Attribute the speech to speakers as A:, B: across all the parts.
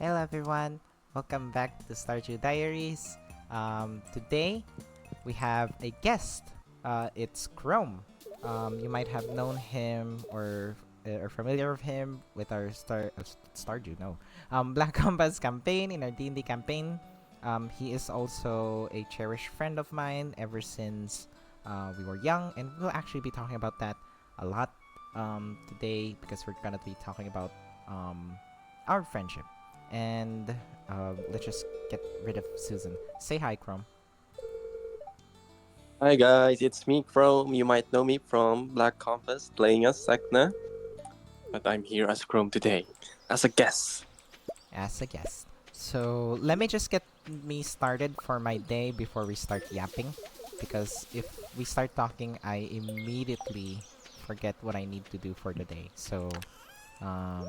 A: Hello everyone, welcome back to Stardew Diaries. Today we have a guest. It's Krome. You might have known him or are familiar with him with our Stardew, no, Black Compass campaign in our D&D campaign. He is also a cherished friend of mine ever since we were young, and we'll actually be talking about that a lot today because we're gonna be talking about our friendship. And let's just get rid of Susan. Say hi, Chrome.
B: Hi guys, it's me Krome. You might know me from Black Compass playing as Sekna, but I'm here as Krome today, as a guest.
A: As a guest. So let me just get me started for my day before we start yapping. Because if we start talking, I immediately forget what I need to do for the day. So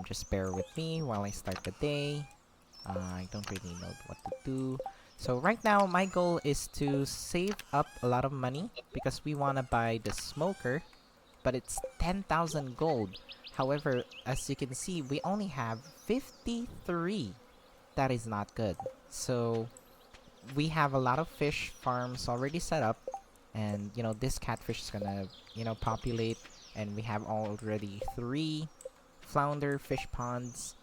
A: just bear with me while I start the day. I don't really know what to do. So right now, my goal is to save up a lot of money because we want to buy the smoker, but it's 10,000 gold. However, as you can see, we only have 53. That is not good. So we have a lot of fish farms already set up, and this catfish is gonna populate, and we have already 3 flounder fish ponds.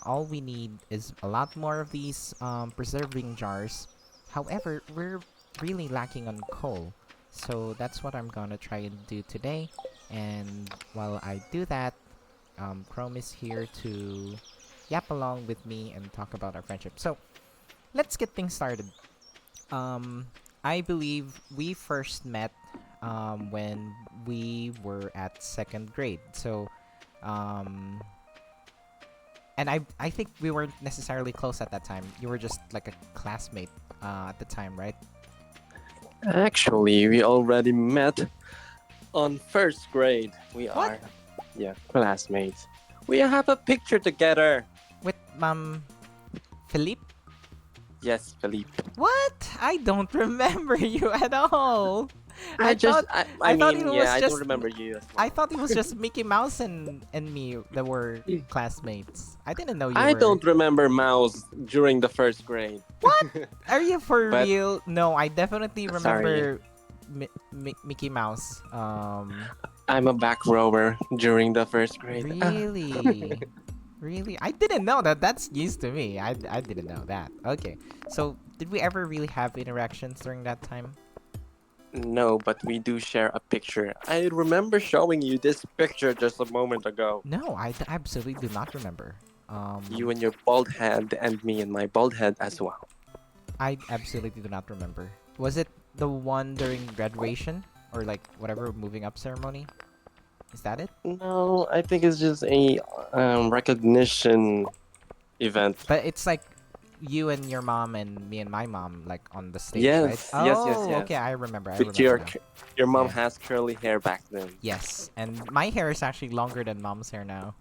A: All we need is a lot more of these preserving jars. However, we're really lacking on coal, so that's what I'm gonna try and do today. And while I do that, Chrome is here to yap along with me and talk about our friendship. So let's get things started. Um, I believe we first met when we were at second grade. So, um, and I think we weren't necessarily close at that time. You were just like a classmate at the time, right?
B: Actually, we already met on first grade. We
A: What?
B: are, yeah, classmates. We have a picture together.
A: With Philippe?
B: Yes, Philippe.
A: What? I don't remember you at all. I
B: I just,
A: thought
B: I,
A: I
B: I
A: thought
B: mean,
A: it
B: yeah,
A: was
B: I don't
A: just
B: remember you as
A: I
B: well.
A: thought it was just Mickey Mouse and me that were classmates. I didn't know you
B: I
A: were.
B: don't remember Mouse during the first grade.
A: What? Are you for
B: But
A: real? No, I definitely
B: sorry,
A: remember Mickey Mouse.
B: I'm a back rower during the first grade.
A: Really? Really? I didn't know that. That's news to me. I didn't know that. Okay. So, did we ever really have interactions during that time?
B: No, but we do share a picture. I remember showing you this picture just a moment ago.
A: No, I absolutely do not remember.
B: You and your bald head, and me and my bald head as well.
A: I absolutely do not remember. Was it the one during graduation or like whatever moving up ceremony? Is that it?
B: No, I think it's just a recognition event.
A: But it's like you and your mom and me and my mom like on the stage, right?
B: Yes, yes, yes,
A: Oh, okay,
B: yes.
A: I remember. I
B: With
A: remember now.
B: your mom
A: Yeah.
B: has curly hair back then.
A: Yes, and my hair is actually longer than mom's hair now.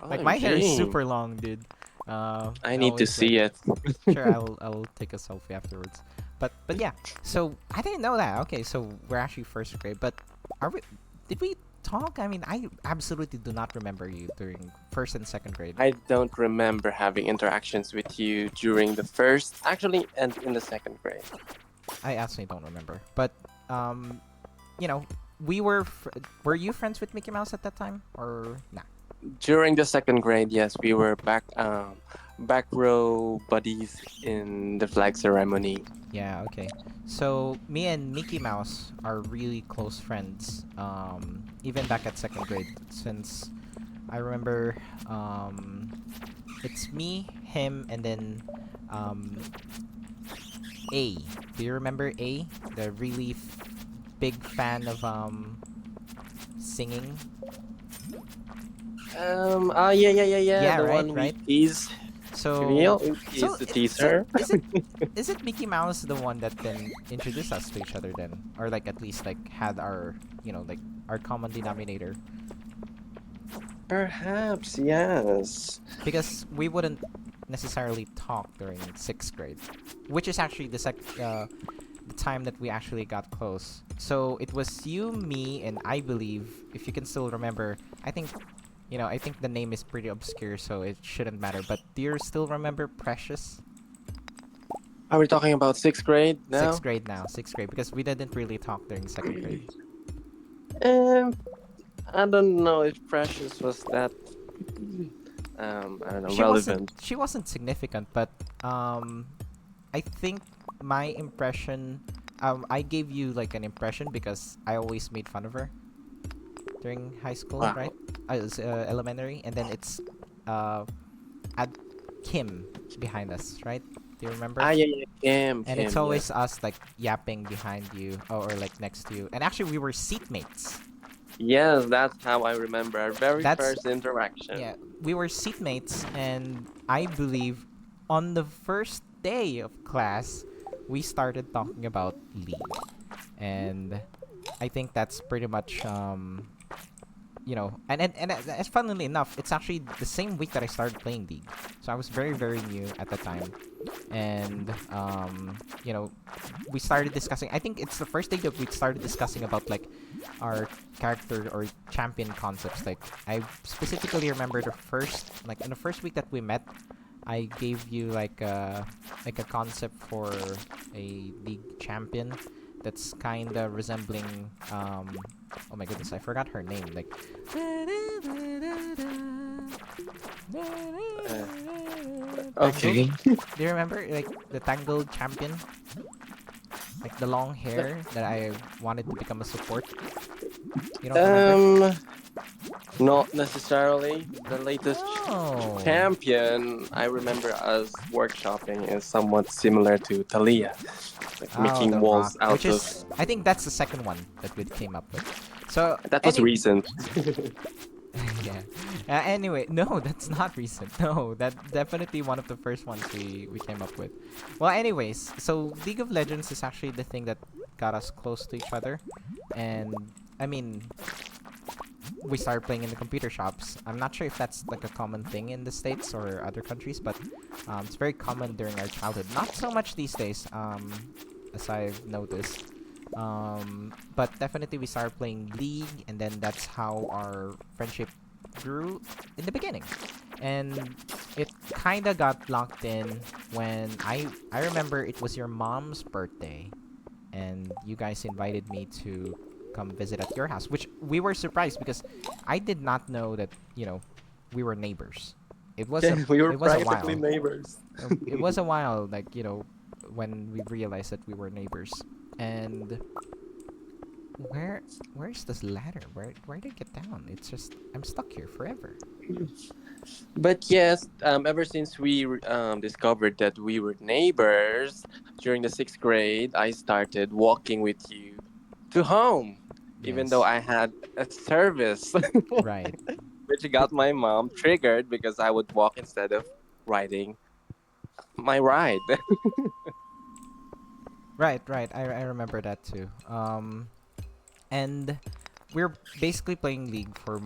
A: Like my hair is
B: OMG.
A: super long, dude.
B: I
A: I
B: need to
A: always like
B: see it.
A: sure I'll take a selfie afterwards. But yeah, so I didn't know that. Okay, so we're actually first grade, but are we? Did we talk? I mean, I absolutely do not remember you during first and second grade.
B: I don't remember having interactions with you during the first, actually, and in the second grade.
A: I actually don't remember. But um, you know, we were were you friends with Mickey Mouse at that time or nah?
B: During the second grade, yes, we were back row buddies in the flag ceremony.
A: Yeah, okay. So me and Mickey Mouse are really close friends. Even back at second grade, since I remember, it's me, him, and then um, A. Do you remember A? The really big fan of singing.
B: Yeah.
A: Yeah,
B: The
A: right,
B: one we
A: right.
B: tease.
A: So,
B: We tease
A: so
B: the
A: so
B: teaser.
A: is it Mickey Mouse the one that then introduced us to each other then, or like at least like had our like our common denominator?
B: Perhaps, yes.
A: Because we wouldn't necessarily talk during sixth grade, which is actually the time that we actually got close. So it was you, me, and I believe, if you can still remember, I think I think the name is pretty obscure, so it shouldn't matter. But do you still remember Precious?
B: Are we talking about sixth grade
A: Sixth
B: now?
A: grade now, sixth grade, because we didn't really talk during second grade.
B: Um, I don't know if Precious was that I don't know
A: She wasn't
B: relevant.
A: she wasn't significant, but I think my impression, I gave you like an impression because I always made fun of her during high school, right?
B: Wow.
A: I was elementary, and then it's uh at Kim behind us, right? Do you remember?
B: Ah, yeah, yeah, Kim,
A: And it's
B: Kim, yeah.
A: always us like yapping behind you, or like next to you. And actually, we were seatmates.
B: Yes, that's how I remember our very
A: That's
B: first interaction.
A: Yeah, we were seatmates, and I believe on the first day of class, we started talking about League, and I think that's pretty much and as funnily enough, it's actually the same week that I started playing League, so I was very very new at the time, and we started discussing. I think it's the first day that we started discussing about like our character or champion concepts. Like I specifically remember the first like in the first week that we met, I gave you like a concept for a league champion that's kind of resembling oh my goodness, I forgot her name. Like
B: Uh,
A: Tangled.
B: okay.
A: Do you remember like the Tangled champion? Like the long hair that I wanted to become a support. You don't remember?
B: um, Not necessarily. The latest
A: Oh.
B: champion I remember us workshopping is somewhat similar to Thalia, like
A: Oh,
B: making
A: the rock,
B: walls
A: which
B: out of.
A: is I think that's the second one that we came up with. So
B: That was
A: any
B: recent.
A: yeah. Anyway, no, that's not recent. No, that definitely one of the first ones we came up with. Well, anyways, so League of Legends is actually the thing that got us close to each other, and I mean, we started playing in the computer shops. I'm not sure if that's like a common thing in the States or other countries, but it's very common during our childhood. Not so much these days, as I've noticed. But definitely we started playing League, and then that's how our friendship grew in the beginning. And it kind of got locked in when I remember it was your mom's birthday, and you guys invited me to come visit at your house, which we were surprised because I did not know that we were neighbors. It was a
B: Yeah, we were
A: it was a
B: practically
A: while.
B: neighbors.
A: It was a while, like when we realized that we were neighbors. And where's this ladder? Where did I get down? It's just I'm stuck here forever.
B: But yes, ever since we discovered that we were neighbors during the sixth grade, I started walking with you to home, even though
A: Yes,
B: I had a service,
A: right.
B: which
A: Be-
B: got my mom triggered because I would walk instead of riding my ride.
A: right. I remember that too. And we're basically playing League for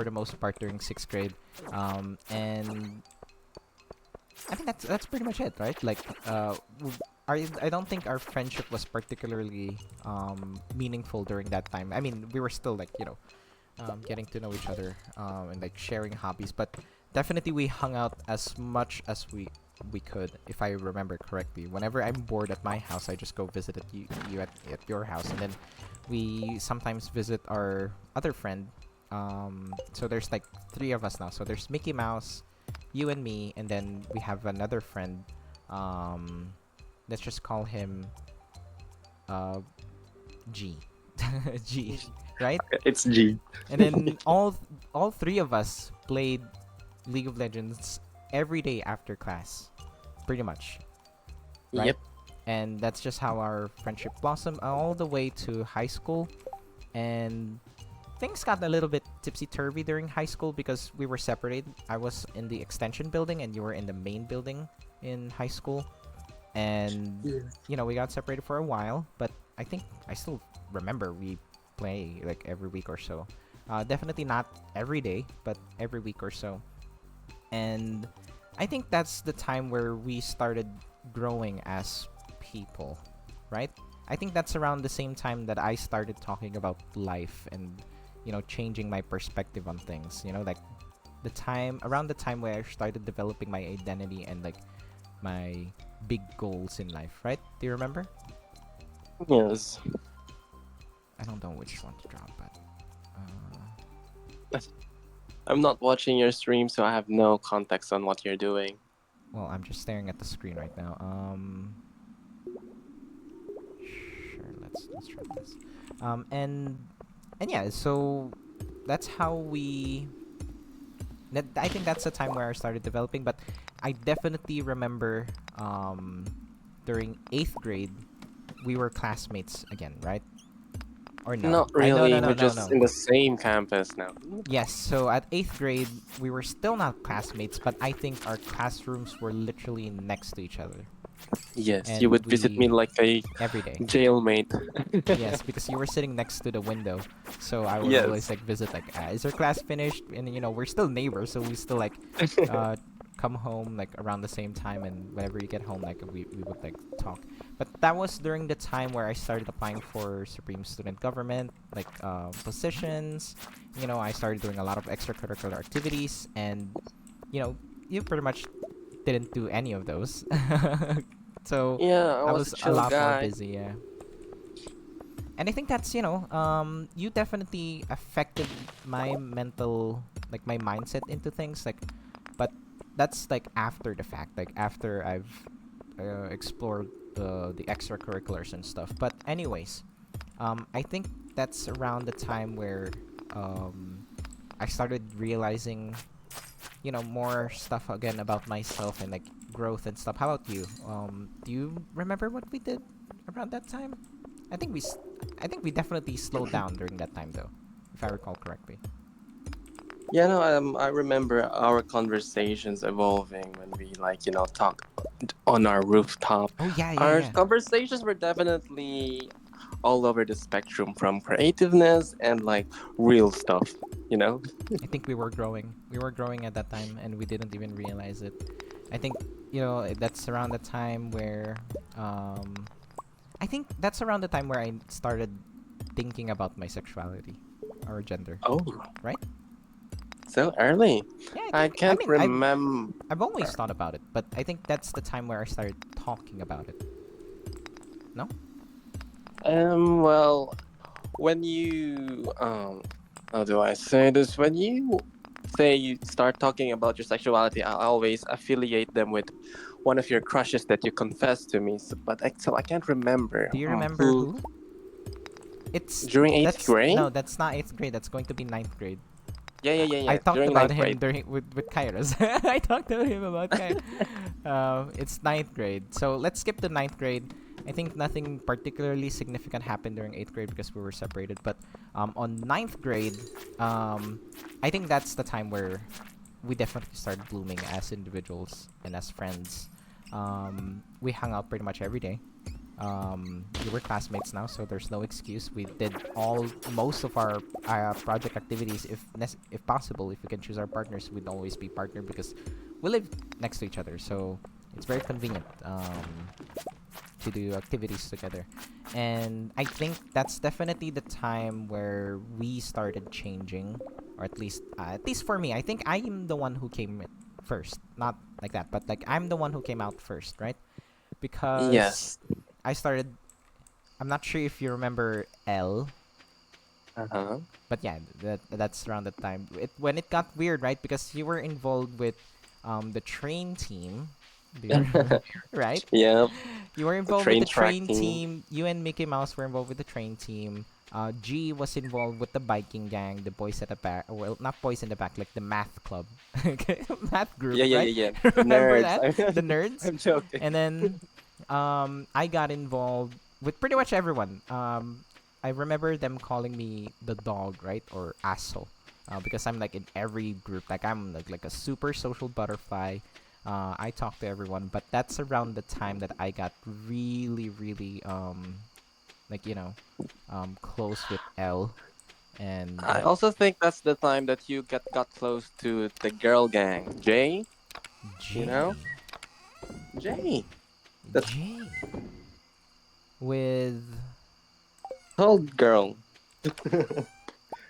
A: the most part during sixth grade. And I think that's pretty much it, right? Like, I don't think our friendship was particularly meaningful during that time. I mean, we were still like getting to know each other and like sharing hobbies, but definitely we hung out as much as we could, if I remember correctly. Whenever I'm bored at my house, I just go visit you at your house, and then we sometimes visit our other friend. So there's like three of us now. So there's Mickey Mouse, you and me, and then we have another friend. Um, let's just call him uh G, G, right?
B: It's G.
A: And then all three of us played League of Legends every day after class, pretty much, right?
B: Yep.
A: And that's just how our friendship blossomed all the way to high school. And things got a little bit tipsy turvy during high school because we were separated. I was in the extension building, and you were in the main building in high school. And we got separated for a while, but I think I still remember we play like every week or so. Definitely not every day, but every week or so. And I think that's the time where we started growing as people, right? I think that's around the same time that I started talking about life and changing my perspective on things. Like the time around the time where I started developing my identity and like my big goals in life, right? Do you remember?
B: Yes.
A: I don't know which one to drop, but
B: I'm not watching your stream, so I have no context on what you're doing.
A: well, I'm just staring at the screen right now. Sure, let's drop this. And yeah, so that's how we. I think that's the time where I started developing, but I definitely remember during 8th grade we were classmates again, right? Or no?
B: Not
A: I no no
B: really.
A: no
B: We're
A: no
B: just
A: no.
B: in the same campus now.
A: Yes, so at 8th grade we were still not classmates, but I think our classrooms were literally next to each other,
B: Yes, you
A: and
B: would visit
A: we
B: me like a
A: every day.
B: jailmate.
A: Yes, because you were sitting next to the window, so I would always
B: Yes.
A: like visit like, is your class finished? And we're still neighbors, so we still like, uh, come home like around the same time, and whenever you get home, like we would like talk. But that was during the time where I started applying for Supreme Student Government like positions. I started doing a lot of extracurricular activities, and you know, you pretty much didn't do any of those. So
B: Yeah, I
A: I
B: was a
A: was a
B: chill
A: lot more
B: guy.
A: busy. Yeah. And I think that's you definitely affected my mental, like my mindset into things, like, but that's like after the fact, like after I've explored the extracurriculars and stuff. But anyways, I think that's around the time where I started realizing more stuff again about myself and like growth and stuff. How about you? Do you remember what we did around that time? I think I think we definitely slowed down during that time though, if I recall correctly.
B: Yeah, no, I remember our conversations evolving when we talk on our rooftop.
A: Oh yeah, yeah,
B: Our
A: yeah.
B: conversations were definitely all over the spectrum, from creativeness and like real stuff. You know?
A: I think we were growing. We were growing at that time, and we didn't even realize it. I think that's around the time where um, I think that's around the time where I started thinking about my sexuality or gender,
B: Oh,
A: right?
B: so early.
A: Yeah, I
B: I
A: think. I
B: can't
A: mean,
B: remember.
A: I've always thought about it, but I think that's the time where I started talking about it. No?
B: Well, when you how do I say this? When you say you start talking about your sexuality, I always affiliate them with one of your crushes that you confessed to me. So I can't remember
A: Do you remember
B: who
A: who? It's
B: during eighth
A: that's
B: grade.
A: no, that's not 8th grade. That's going to be 9th grade.
B: Yeah, yeah, yeah,
A: I
B: yeah.
A: talked
B: During
A: about
B: ninth
A: him
B: grade.
A: during with Kairos. I talked to him about Kairos. It's 9th grade. So let's skip the 9th grade. I think nothing particularly significant happened during 8th grade because we were separated. But on 9th grade, I think that's the time where we definitely started blooming as individuals and as friends. We hung out pretty much every day. We were classmates now, so there's no excuse. We did most of our project activities, if possible. If we can choose our partners, we'd always be partnered because we live next to each other, so it's very convenient to do activities together. And I think that's definitely the time where we started changing, or at least for me. I think I am the one who came first, not like that, but like I'm the one who came out first, right? Because
B: Yes.
A: I started. I'm not sure if you remember L,
B: Uh huh.
A: but yeah, that's around the time when it got weird, right? Because you were involved with the train team. Do you remember? Right?
B: Yeah.
A: You were
B: The
A: involved with
B: train
A: the train
B: tracking.
A: team. You and Mickey Mouse were involved with the train team. G was involved with the biking gang, the boys at the back. Well, not boys in the back, like the math club, okay, math group,
B: Yeah, yeah,
A: right?
B: yeah, yeah. The
A: Remember
B: nerds.
A: that? The nerds.
B: I'm joking.
A: And then I got involved with pretty much everyone. I remember them calling me the dog, right, or asshole, because I'm like in every group. Like I'm like a super social butterfly. I talk to everyone, but that's around the time that I got really, really like close with L and
B: I also think that's the time that you got close to the girl gang. Jay, you
A: J.
B: know? Jay. The
A: J with
B: tall girl.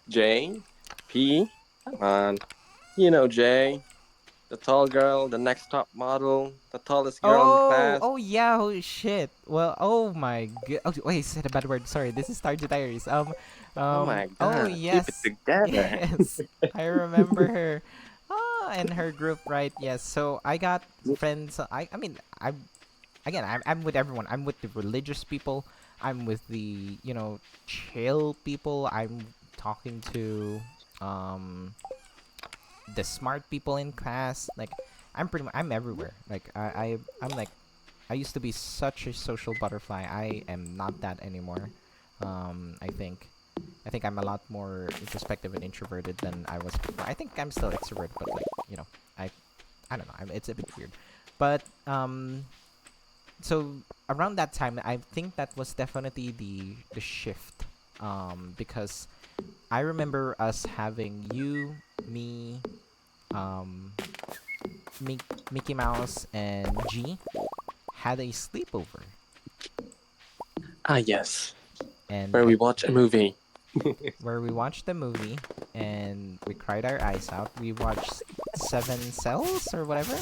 B: Jay. P. Come on. You know, Jay, the tall girl, the next top model, the tallest girl in the
A: Oh,
B: class.
A: oh yeah, oh shit. Well, oh my god. Oh, wait, I said a bad word. Sorry, this is Stardew Diaries.
B: Oh my
A: Oh
B: god, keep it
A: yes,
B: together.
A: yes, I remember her. Ah, and her group, right? Yes. So I got friends. I mean, I'm with everyone. I'm with the religious people. I'm with the chill people. I'm talking to um the smart people in class. Like I'm everywhere. Like I'm like I used to be such a social butterfly. I am not that anymore. I think I'm a lot more introspective and introverted than I was before. I think I'm still extroverted, but like I I don't know. It's a bit weird, but so around that time, I think that was definitely the shift. Because I remember us having you, me, um, Mickey Mouse, and G had a sleepover,
B: Ah, yes,
A: and
B: where we watch a movie.
A: where we watched the movie and we cried our eyes out. We watched Seven Cells or whatever.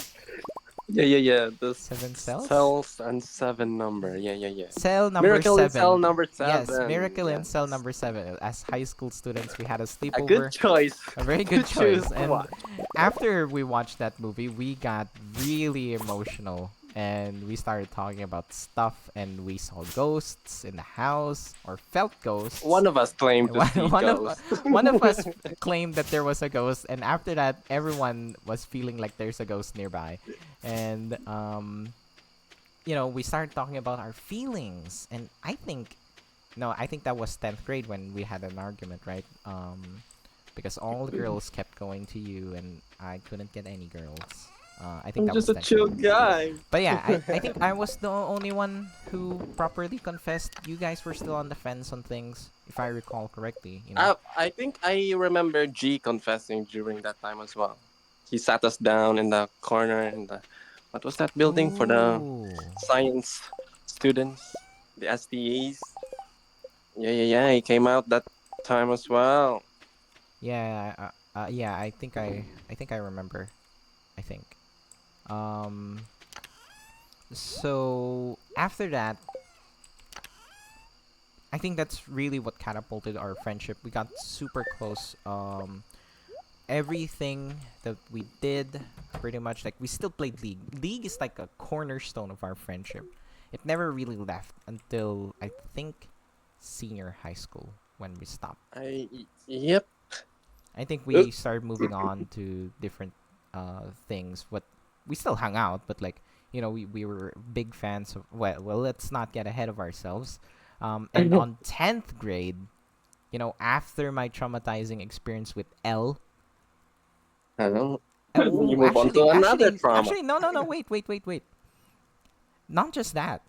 B: Yeah. The
A: Seven Cells.
B: cells and seven number. Yeah.
A: Cell number
B: Miracle in cell
A: seven.
B: number
A: Yes,
B: seven.
A: Miracle in
B: Yes,
A: Cell number seven. As high school students, we had a
B: a good
A: sleepover.
B: choice
A: A very
B: to
A: good
B: choose
A: choice. And
B: one.
A: after we watched that movie, we got really emotional. And we started talking about stuff, and we saw ghosts in the house, or felt ghosts.
B: One of us claimed to
A: One,
B: see
A: one of
B: ghosts.
A: one of us claimed that there was a ghost, and after that, everyone was feeling like there's a ghost nearby. And we started talking about our feelings, and I think that was 10th grade when we had an argument, right? Because all the girls kept going to you, and I couldn't get any girls. I think
B: I'm
A: that
B: just
A: was
B: a
A: 10th grade.
B: chill guy.
A: But yeah, I think I was the only one who properly confessed. You guys were still on the fence on things, if I recall correctly.
B: I think I remember G confessing during that time as well. He sat us down in the corner in the what was that building for the
A: Oh.
B: science students, the STEs. Yeah. He came out that time as well.
A: Yeah, yeah, I think I remember. I think. Um so after that, I think that's really what catapulted our friendship. We got super close. Everything that we did, pretty much, like we still played League. League is like a cornerstone of our friendship. It never really left until I think senior high school when we stopped.
B: Yep.
A: I think
B: Uh,
A: we started moving on to different things. What we still hung out, but like we were big fans of. Well, let's not get ahead of ourselves. And on 10th grade, after my traumatizing experience with L.
B: Hello.
A: Oh,
B: You move on to another trauma.
A: no, no, no. Wait. Not just that.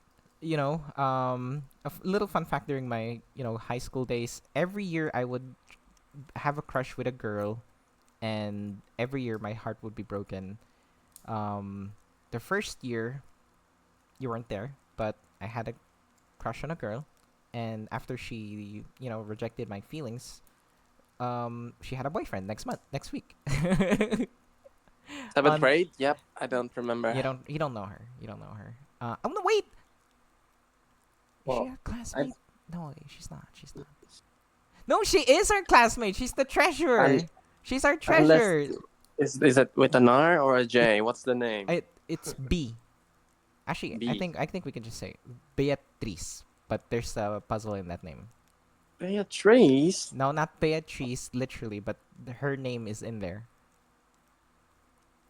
A: Little fun fact during my high school days. Every year I would have a crush with a girl, and every year my heart would be broken. The first year you weren't there, but I had a crush on a girl, and after she rejected my feelings, she had a boyfriend next week.
B: Seventh
A: On
B: grade? Yep. I don't remember.
A: you don't know her. You don't know her. Oh no, wait. Is she
B: Well,
A: a
B: I
A: classmate? No, she's not. She's not. No, she is our classmate. She's the
B: and
A: treasurer. She's our
B: unless
A: treasurer.
B: is it with an R or a
A: It
B: J? What's the name?
A: it's B. Actually,
B: B.
A: I think we can just say Beatrice, but there's a puzzle in that name.
B: Beatrice.
A: No, not Beatrice literally, but her name is in there.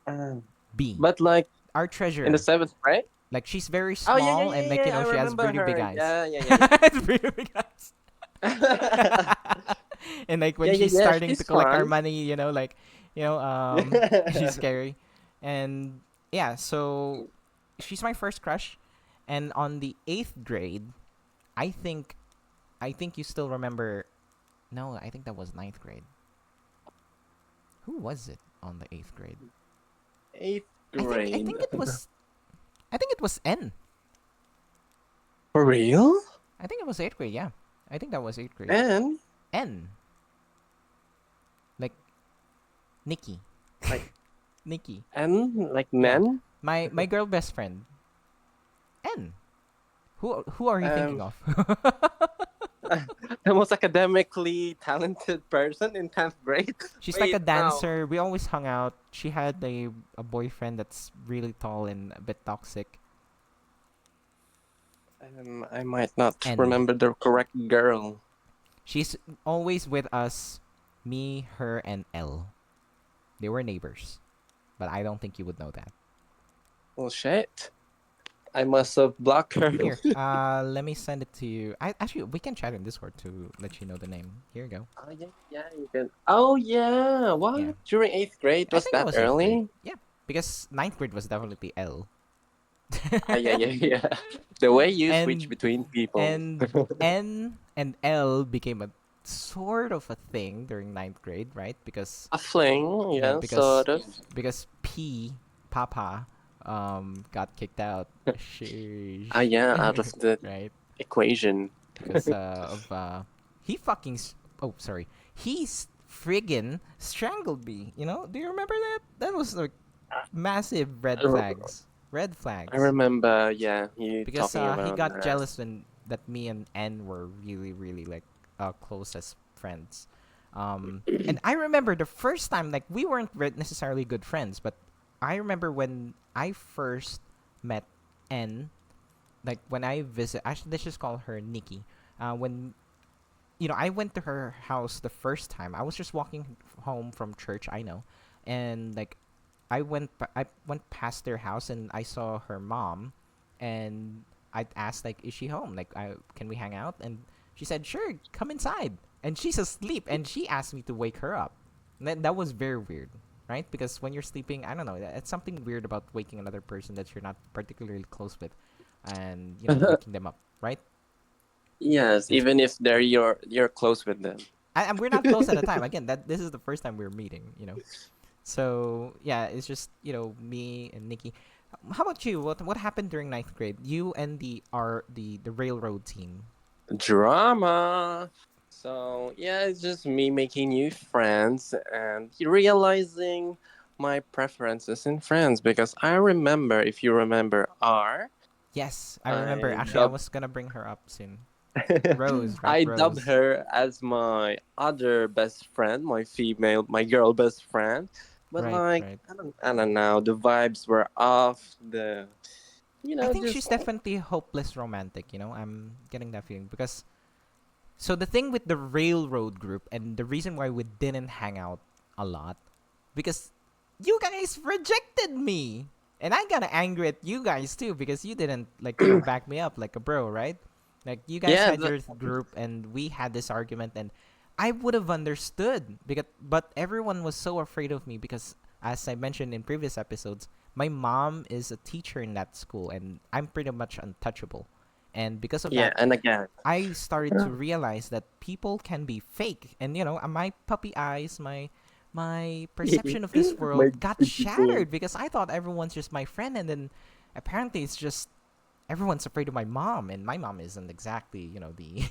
B: Um,
A: B.
B: but like
A: Our
B: in the
A: treasurer.
B: seventh grade.
A: Like she's very
B: Oh yeah yeah
A: small,
B: yeah
A: and like
B: yeah. I
A: she has
B: remember
A: really big
B: her.
A: eyes.
B: Yeah.
A: Really big eyes.
B: Yeah
A: And like when she's
B: yeah.
A: starting to
B: She's
A: collect our
B: fun.
A: money, she's scary. And yeah, so she's my first crush. And on the 8th grade, I think you still remember. No, I think that was ninth grade. Who was it on the 8th grade?
B: Eighth
A: I
B: grade.
A: think it was N.
B: For real?
A: I think it was 8th grade. Yeah, I think that was 8th grade.
B: And
A: N, like Nikki.
B: Like
A: Nikki.
B: N, like
A: Yeah.
B: Nen.
A: My girl best friend. N. Who are you thinking
B: Um,
A: of?
B: the most academically talented person in 10th grade.
A: She's like a
B: Wait, no.
A: dancer. We always hung out. She had a boyfriend that's really tall and a bit toxic.
B: I might not
A: N.
B: remember the correct girl.
A: She's always with us, me, her, and L. They were neighbors, but I don't think you would know that.
B: Well, shit. I must have blocked her.
A: Here, let me send it to you. I actually we can chat in Discord to let you know the name. Here you go.
B: Oh yeah, yeah, you can. Oh yeah,
A: Yeah,
B: what? During 8th grade?
A: I
B: Was
A: think it
B: that
A: was eighth grade.
B: early?
A: Yeah, because ninth grade was definitely L.
B: Ah, yeah, yeah, yeah. The way you switch
A: and
B: between people.
A: and N and L became a sort of a thing during ninth grade, right? Because
B: A fling,
A: yeah,
B: yeah, sort of.
A: because P Papa got kicked out. Sheesh.
B: Ah, yeah, out of the
A: Right?
B: equation.
A: Because of he fucking oh sorry, friggin' strangled me. You know? Do you remember that? That was like massive red
B: I
A: flags. Red
B: I
A: flags.
B: remember, yeah, you
A: Because
B: talking
A: he
B: about
A: got
B: that.
A: jealous when that me and N were really like close as friends. And I remember the first time like we weren't necessarily good friends, but I remember when I first met N, like when I visit. Actually, let's just call her Nikki. When I went to her house the first time. I was just walking home from church. I know, and like I went past their house and I saw her mom, and I asked like, "Is she home? Like, can we hang out?" And she said, "Sure, come inside." And she's asleep, and she asked me to wake her up. And that was very weird, right? Because when you're sleeping, I don't know, it's something weird about waking another person that you're not particularly close with, and waking them up, right?
B: Yes,
A: It's
B: even if you're close with them.
A: and we're not close at the time. Again, that this is the first time we're meeting. So yeah, it's just me and Nikki. How about you? What happened during ninth grade? You and the railroad team.
B: Drama. So yeah, it's just me making new friends and realizing my preferences in friends because I remember, if you remember R,
A: Yes, I remember.
B: I
A: Actually, I
B: dubbed
A: was gonna bring her up soon. Rose, right?
B: I dubbed
A: Rose.
B: her as my other best friend, my girl best friend. But
A: Right,
B: like
A: right.
B: I don't know, the vibes were off.
A: I think
B: Just
A: she's definitely hopeless romantic. I'm getting that feeling because so the thing with the railroad group and the reason why we didn't hang out a lot because you guys rejected me. And I got angry at you guys too because you didn't back me up like a bro, right? Like you guys
B: yeah,
A: had your group and we had this argument and I would have understood because but everyone was so afraid of me because as I mentioned in previous episodes, my mom is a teacher in that school and I'm pretty much untouchable. And because of
B: yeah,
A: that,
B: and again.
A: I started to realize that people can be fake, and my puppy eyes, my perception of this
B: My
A: world got
B: beautiful.
A: shattered because I thought everyone's just my friend, and then apparently it's just everyone's afraid of my mom, and my mom isn't exactly the.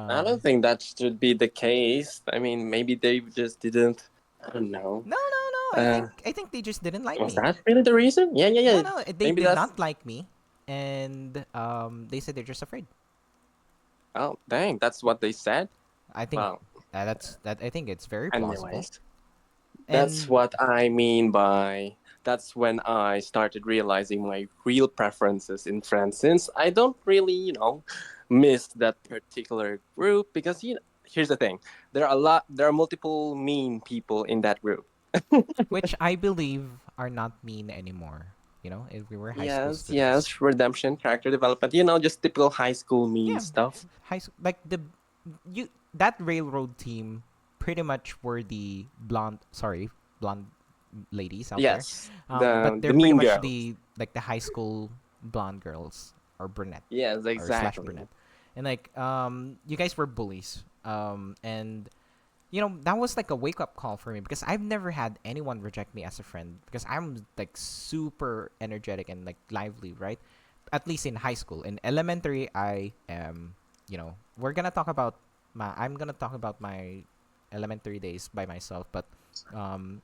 B: I don't
A: um,
B: think that should be the case. I mean, maybe they just didn't. I don't know.
A: no, no, no. I
B: Uh,
A: think I think they just didn't like
B: was
A: me.
B: that really the reason? Yeah, yeah,
A: No,
B: yeah.
A: no, they
B: Maybe
A: did
B: that's.
A: not like me, and they said they're just afraid.
B: Oh, dang, that's what they said.
A: I think
B: Well,
A: that I think it's very plausible,
B: anyways, that's
A: and
B: what I mean by. That's when I started realizing my real preferences in friends. Since I don't really, miss that particular group because here's the thing: there are multiple mean people in that group.
A: which I believe are not mean anymore. If we were high school
B: Yes,
A: students.
B: yes, redemption, character development. Just typical high school mean
A: Yeah,
B: stuff.
A: like you that railroad team pretty much were the blonde ladies out there.
B: Yes,
A: But
B: the
A: they're pretty
B: mean
A: much
B: girls.
A: the high school blonde girls or brunette
B: Yes,
A: or slash
B: exactly.
A: brunette, and you guys were bullies. And that was like a wake up call for me because I've never had anyone reject me as a friend because I'm like super energetic and like lively, right? At least in high school. In elementary, I am, we're gonna talk about I'm gonna talk about my elementary days by myself, but um,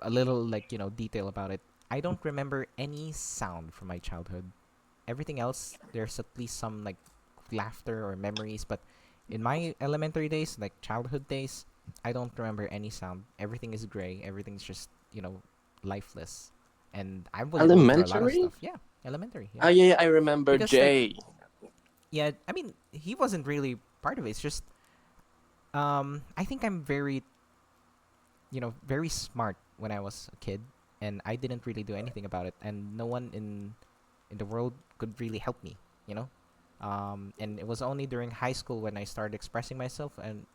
A: a little like detail about it. I don't remember any sound from my childhood. Everything else, there's at least some like laughter or memories, but in my elementary days, like childhood days, I don't remember any sound. Everything is gray. Everything's just lifeless. And I was going through a lot of
B: Elementary?
A: stuff. Yeah, elementary.
B: Oh
A: Yeah,
B: yeah, yeah, I remember
A: because like
B: Jay.
A: yeah, I mean he wasn't really part of it. It's just I think I'm very very smart when I was a kid, and I didn't really do anything about it, and no one in the world could really help me. You know, and it was only during high school when I started expressing myself and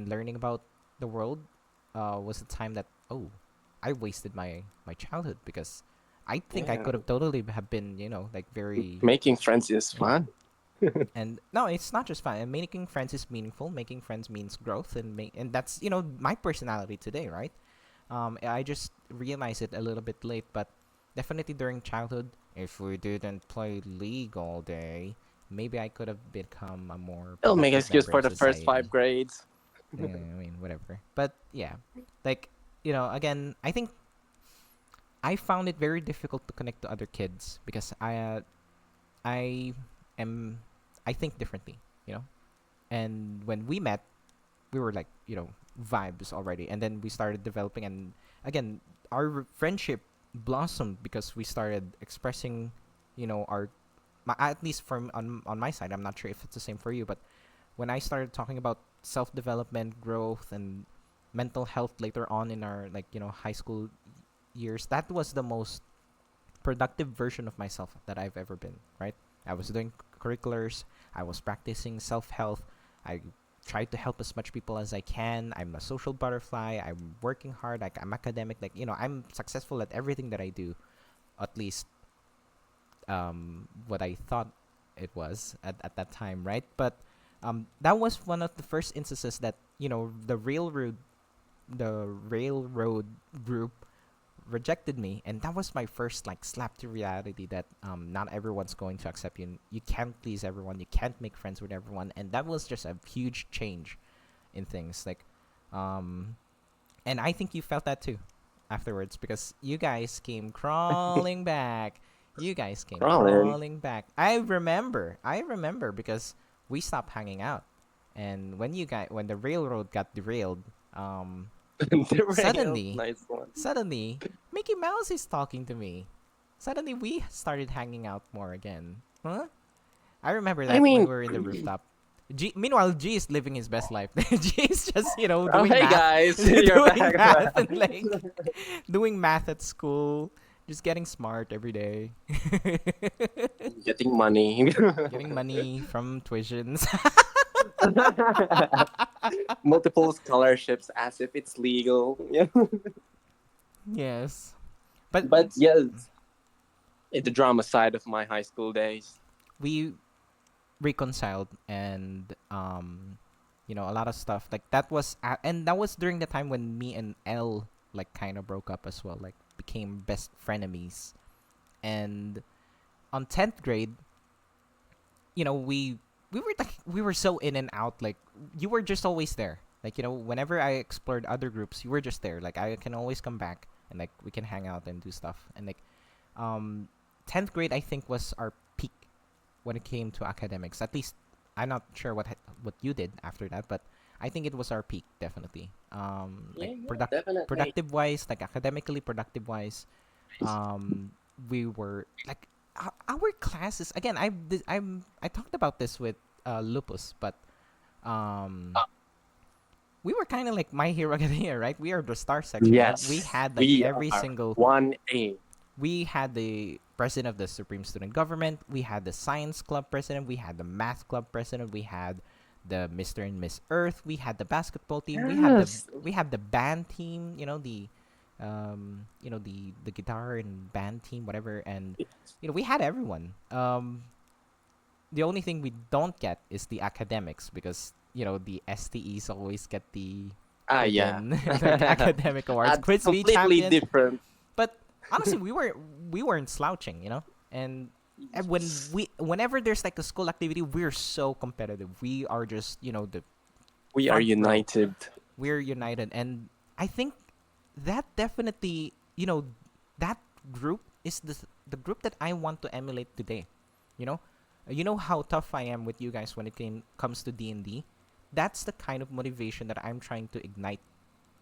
A: learning about the world was the time that I wasted my childhood because I think I
B: Yeah,
A: could have totally have been like very
B: making friends is
A: yeah.
B: fun.
A: And no, it's not just fun. And making friends is meaningful. Making friends means growth, and that's my personality today, right? I just realized it a little bit late, but definitely during childhood, if we didn't play League all day, maybe I could have become a more
B: It'll make
A: productive
B: excuse
A: member
B: for
A: of
B: the first
A: society.
B: five grades.
A: I mean, whatever. But yeah, like again, I think I found it very difficult to connect to other kids because I am I think differently, you know. And when we met, we were like vibes already, and then we started developing, and again our friendship blossomed because we started expressing our at least from on my side. I'm not sure if it's the same for you, but when I started talking about self-development, growth, and mental health later on in our like high school years, that was the most productive version of myself that I've ever been, right? I was doing curriculars, I was practicing self-health, I tried to help as much people as I can. I'm a social butterfly. I'm working hard. Like I'm academic. Like I'm successful at everything that I do. At least what I thought it was at that time, right? But that was one of the first instances that the railroad group rejected me, and that was my first like slap to reality that not everyone's going to accept you. You can't please everyone. You can't make friends with everyone, and that was just a huge change in things. Like, um, and I think you felt that too afterwards because you guys came crawling back. You guys came
B: Colin.
A: crawling back. I remember because we stopped hanging out, and when the railroad got derailed,
B: The rail.
A: suddenly
B: Nice one.
A: Suddenly, Mickey Mouse is talking to me. Suddenly, we started hanging out more again. Huh? I remember
B: I
A: that when
B: mean,
A: we were in the rooftop. Meanwhile, G is living his best life. G is just,
B: oh
A: doing
B: hey
A: math.
B: guys, you're
A: Doing
B: back.
A: math and, like, doing math at school. Just getting smart every day.
B: Getting money.
A: Getting money from tuitions.
B: Multiple scholarships as if it's legal. Yeah.
A: Yes. But
B: But yes, in the drama side of my high school days.
A: we reconciled, and a lot of stuff like that was and that was during the time when me and L like kind of broke up as well, like became best frenemies. And on 10th grade, we were so in and out, like you were just always there, like whenever I explored other groups, you were just there, like I can always come back and like we can hang out and do stuff. And like um 10th grade I think was our peak when it came to academics. At least I'm not sure what you did after that, but I think it was our peak definitely. Like
B: Yeah, yeah, definitely.
A: productive wise, like academically productive wise, we were like our classes again. I talked about this with Lupus, but um we were kind of like My Hero Academia, right? We are the star section. We
B: Yes,
A: had like
B: we
A: every
B: are
A: single.
B: 1A.
A: We had the president of the Supreme Student Government. We had the science club president. We had the math club president. We had the Mr. and Miss Earth. We had the basketball team. We had the
B: Yes.
A: we had the band team. The guitar and band team, whatever. And we had everyone. The only thing we don't get is the academics because the STEs always get the
B: Ah, yeah.
A: freaking like academic awards,
B: That's
A: quiz bee
B: completely
A: champions.
B: different.
A: But honestly, we weren't slouching, and whenever there's like a school activity, we're so competitive. We are just the
B: We are
A: front row.
B: united.
A: We're united, and I think that definitely, that group is the group that I want to emulate today. You know, you know how tough I am with you guys when comes to D&D. That's the kind of motivation that I'm trying to ignite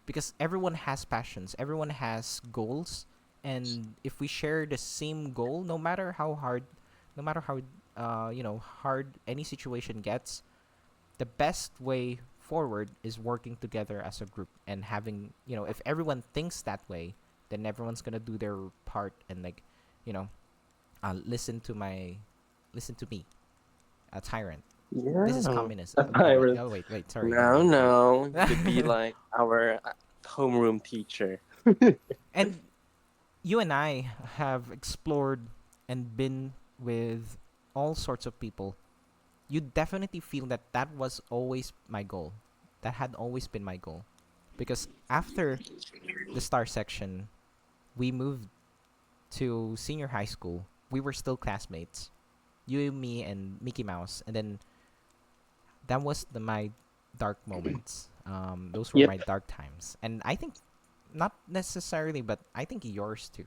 A: because everyone has passions, everyone has goals, and if we share the same goal, no matter how hard any situation gets, the best way forward is working together as a group and having, if everyone thinks that way, then everyone's gonna do their part and like, you know, listen to me, a tyrant. This is
B: Yeah.
A: communism.
B: A
A: Oh wait,
B: pirate.
A: wait, sorry,
B: No,
A: sorry.
B: no. You could be like our homeroom teacher.
A: And you and I have explored and been with all sorts of people. You definitely feel that that was always my goal. That had always been my goal. Because after the star section, we moved to senior high school. We were still classmates. You, me, and Mickey Mouse. And then that was my dark moments. Those were
B: Yep.
A: my dark times. And I think, not necessarily, but I think yours too.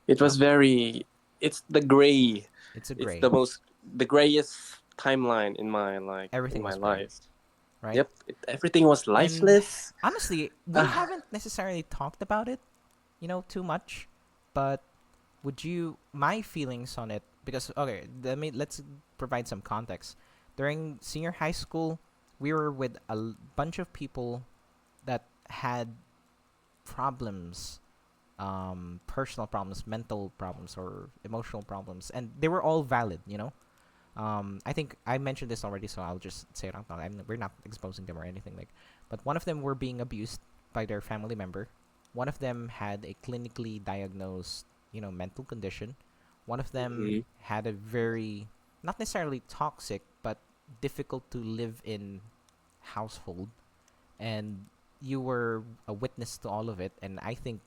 B: It was
A: No?
B: very. It's the gray.
A: It's a
B: It's
A: gray.
B: the grayest timeline in my in
A: Everything
B: my
A: was gray,
B: life.
A: right?
B: Yep. Everything was
A: And
B: lifeless.
A: honestly, we
B: Ah,
A: haven't necessarily talked about it, too much. But would you my feelings on it? Because okay, let's provide some context. During senior high school, we were with a bunch of people that had problems, personal problems, mental problems, or emotional problems, and they were all valid. I think I mentioned this already, so I'll just say it out loud. We're not exposing them or anything like. But one of them were being abused by their family member. One of them had a clinically diagnosed, mental condition. One of them
B: mhm.
A: had a very, not necessarily toxic, but difficult to live in household, and you were a witness to all of it. And I think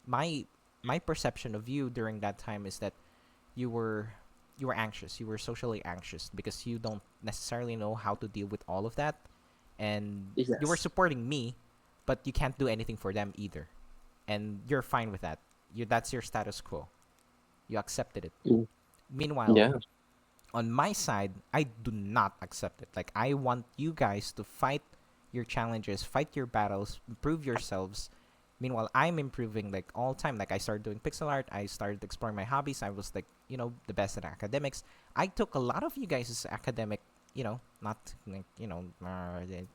A: my my perception of you during that time is that you were you were anxious. You were socially anxious because you don't necessarily know how to deal with all of that, and you were
B: Yes.
A: supporting me, but you can't do anything for them either, and you're fine with that. That's your status quo. You accepted it.
B: Mm.
A: Meanwhile,
B: Yeah.
A: on my side, I do not accept it. Like I want you guys to fight your challenges, fight your battles, improve yourselves. Meanwhile, I'm improving like all time. Like I started doing pixel art, I started exploring my hobbies. I was like, the best at academics. I took a lot of you guys' academic, not like,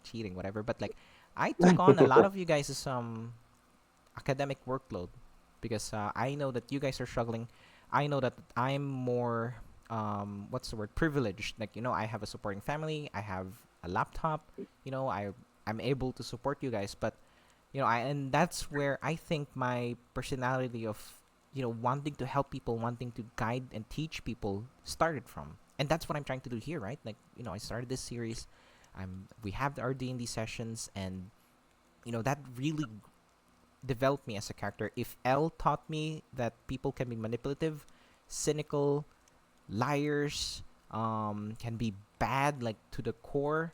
A: cheating whatever, but like I took on a lot of you guys' academic workload because I know that you guys are struggling. I know that I'm more what's the word, privileged. Like I have a supporting family. I have a laptop. I'm able to support you guys. But and that's where I think my personality of wanting to help people, wanting to guide and teach people started from. And that's what I'm trying to do here, right? Like I started this series. We have our D&D sessions, and that really developed me as a character. If L taught me that people can be manipulative, cynical, liars, can be bad like to the core,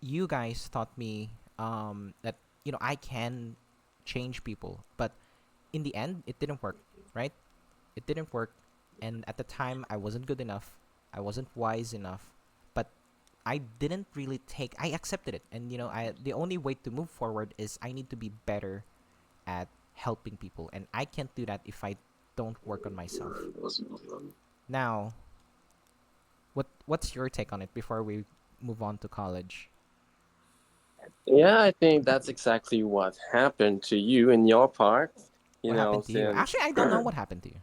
A: you guys taught me that I can change people. But in the end, it didn't work, right? It didn't work, and at the time, I wasn't good enough. I wasn't wise enough, but I didn't really take. I accepted it, and the only way to move forward is I need to be better at helping people, and I can't do that if I don't work on myself. Now, what's your take on it before we move on to college?
B: Yeah, I think that's exactly what happened to you in your part.
A: What happened to you?
B: Since
A: Actually, I don't know what happened to you.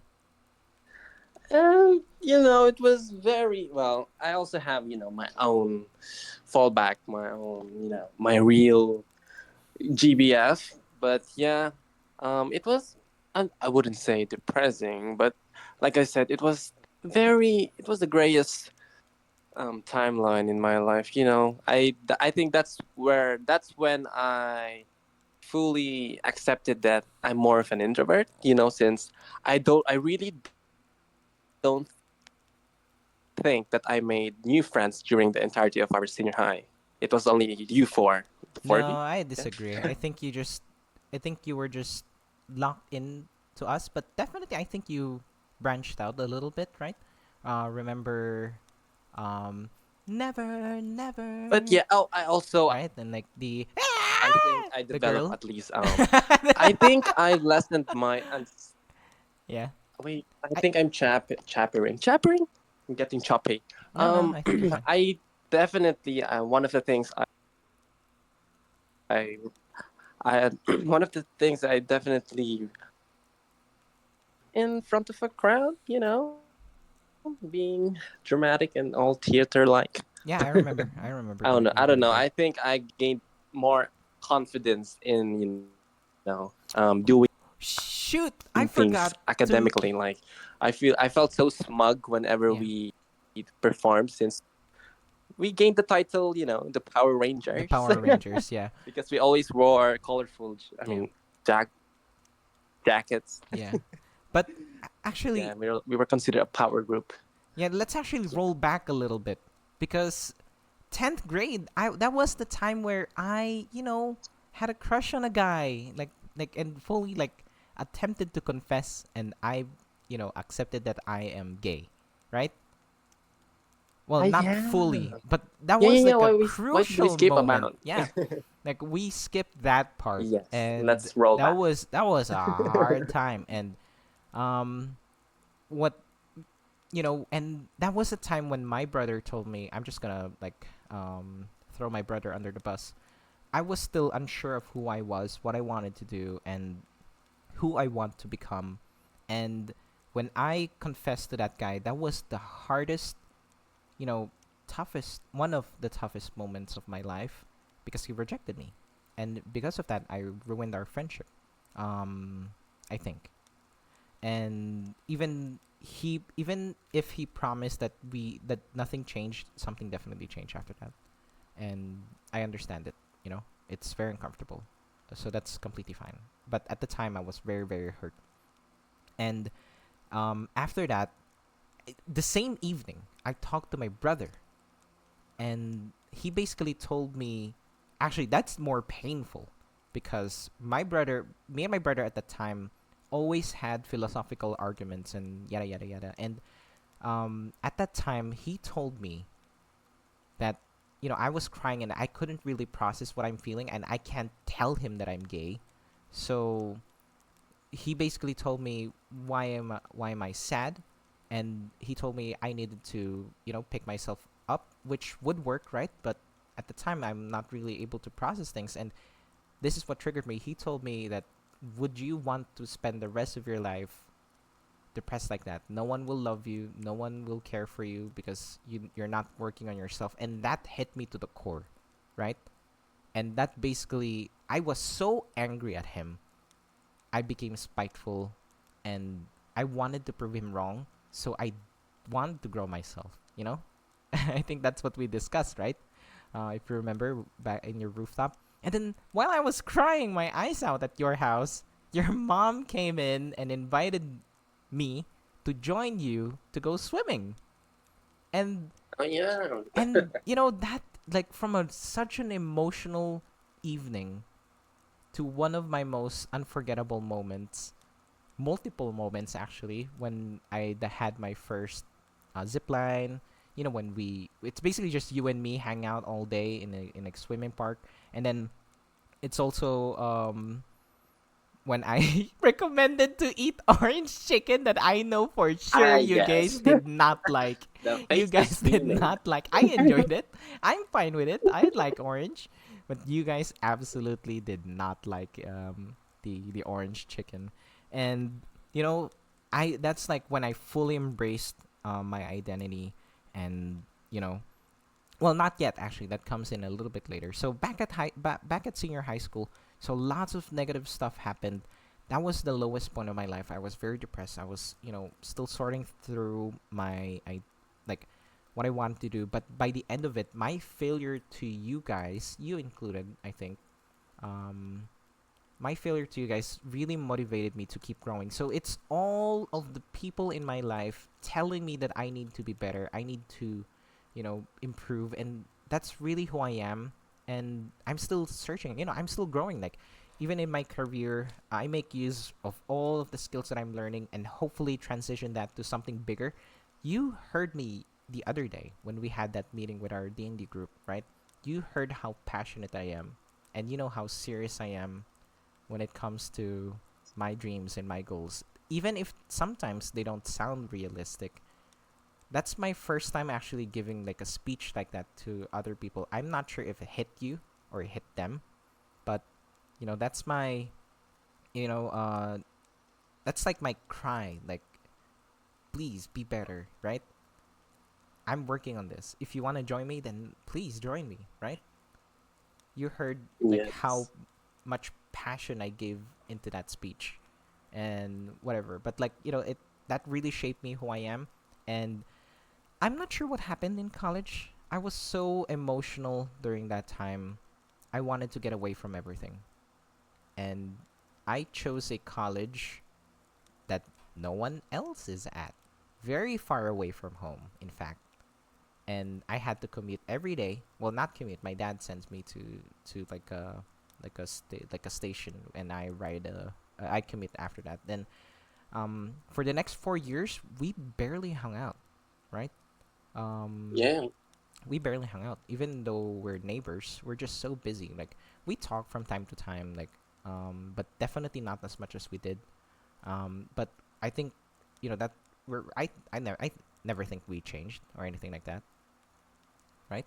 B: it was very well. I also have, my own fallback, my own, my real GBF. But yeah, it was, I wouldn't say depressing, but like I said, it was the grayest timeline in my life. I think that's when I fully accepted that I'm more of an introvert. Since I really don't think that I made new friends during the entirety of our senior high. It was only you four. for
A: No,
B: me.
A: I
B: Yeah.
A: disagree. I think you were just locked in to us, but definitely I think you branched out a little bit, right? Remember, um, never,
B: But
A: never,
B: yeah, oh, I also
A: right? And like the
B: I think I
A: the
B: developed
A: girl.
B: at least I think I lessened my
A: Yeah.
B: wait, I
A: I
B: think I'm chappering. I'm getting choppy.
A: no, I think you're fine.
B: I definitely one of the things I I one of the things I definitely in front of a crowd, being dramatic and all theater like.
A: Yeah, I remember. I remember
B: I don't
A: you
B: know. I
A: doing that.
B: think I gained more confidence in doing
A: Shoot, I
B: things
A: forgot
B: academically.
A: to.
B: Like I felt so smug whenever
A: Yeah,
B: we performed since we gained the title, the Power
A: the
B: Rangers,
A: Power Rangers. Yeah,
B: because we always wore colorful. I
A: yeah,
B: mean, jackets.
A: yeah. But
B: Yeah,
A: actually,
B: we were considered a power group.
A: yeah, let's actually roll back a little bit because 10th grade, I that was the time where I, had a crush on a guy, and fully like attempted to confess, and I, accepted that I am gay, right? Well, not
B: Yeah.
A: fully, but that
B: Yeah, yeah,
A: was
B: yeah.
A: like a
B: Why did we
A: crucial
B: skip
A: moment.
B: amount?
A: Yeah, like we skipped that part,
B: Yes,
A: and
B: let's roll
A: that
B: back.
A: was that was a hard time. And um, what and that was a time when my brother told me, I'm just gonna like throw my brother under the bus. I was still unsure of who I was, what I wanted to do, and who I want to become. And when I confessed to that guy, that was the hardest, you know, toughest, one of the toughest moments of my life because he rejected me. And because of that, I ruined our friendship. I think. And even if he promised that nothing changed, something definitely changed after that. And I understand it, It's very uncomfortable. So that's completely fine. But at the time I was very, very hurt. And after that, the same evening, I talked to my brother, and he basically told me, actually that's more painful because me and my brother at the time always had philosophical arguments and yada yada yada. And at that time he told me that I was crying and I couldn't really process what I'm feeling, and I can't tell him that I'm gay. So he basically told me, why am I sad? And he told me I needed to pick myself up, which would work, right? But at the time I'm not really able to process things, and this is what triggered me. He told me that, would you want to spend the rest of your life depressed like that? No one will love you, no one will care for you because you're not working on yourself. And that hit me to the core, right? And that basically, I was so angry at him, I became spiteful, and I wanted to prove him wrong. So I wanted to grow myself. I think that's what we discussed, right? If you remember back in your rooftop. And then while I was crying my eyes out at your house, your mom came in and invited me to join you to go swimming. And
B: Oh yeah.
A: that, like, from such an emotional evening to one of my most unforgettable moments, multiple moments actually, when had my first zip line. When it's basically just you and me hang out all day in a swimming park. And then it's also when I recommended to eat orange chicken that I know for sure
B: Ah,
A: you guys
B: yes.
A: did not like.
B: The
A: You
B: face is
A: guys did
B: beaming.
A: not like. I enjoyed it. I'm fine with it. I like orange, but you guys absolutely did not like the orange chicken. And you know, I that's like when I fully embraced my identity. And you know well, not yet actually. That comes in a little bit later. So back at senior high school, so lots of negative stuff happened. That was the lowest point of my life. I was very depressed. I was, still sorting through like what I wanted to do. But by the end of it, my failure to you guys, you included, I think, um, my failure to you guys really motivated me to keep growing. So it's all of the people in my life telling me that I need to be better. I need to, improve. And that's really who I am. and I'm still searching. I'm still growing. Like, even in my career, I make use of all of the skills that I'm learning and hopefully transition that to something bigger. You heard me the other day when we had that meeting with our D&D group, right? You heard how passionate I am, and you know how serious I am when it comes to my dreams and my goals. Even if sometimes they don't sound realistic, that's my first time actually giving like a speech like that to other people. I'm not sure if it hit you or it hit them, but that's my you know that's like my cry. Like, please be better, right? I'm working on this. If you want to join me, then please join me, right? You heard like how
B: Yes.
A: much passion I gave into that speech and whatever. But like, it that really shaped me who I am. And I'm not sure what happened in college. I was so emotional during that time. I wanted to get away from everything. And I chose a college that no one else is at. Very far away from home, in fact. And I had to commute every day. Well, not commute. My dad sends me to like a station, and I commute after that. Then for the next 4 years, we barely hung out, right? Um,
B: Yeah.
A: we barely hung out, even though we're neighbors. We're just so busy. Like, we talk from time to time, like, but definitely not as much as we did. But I think, that I never think we changed or anything like that, right?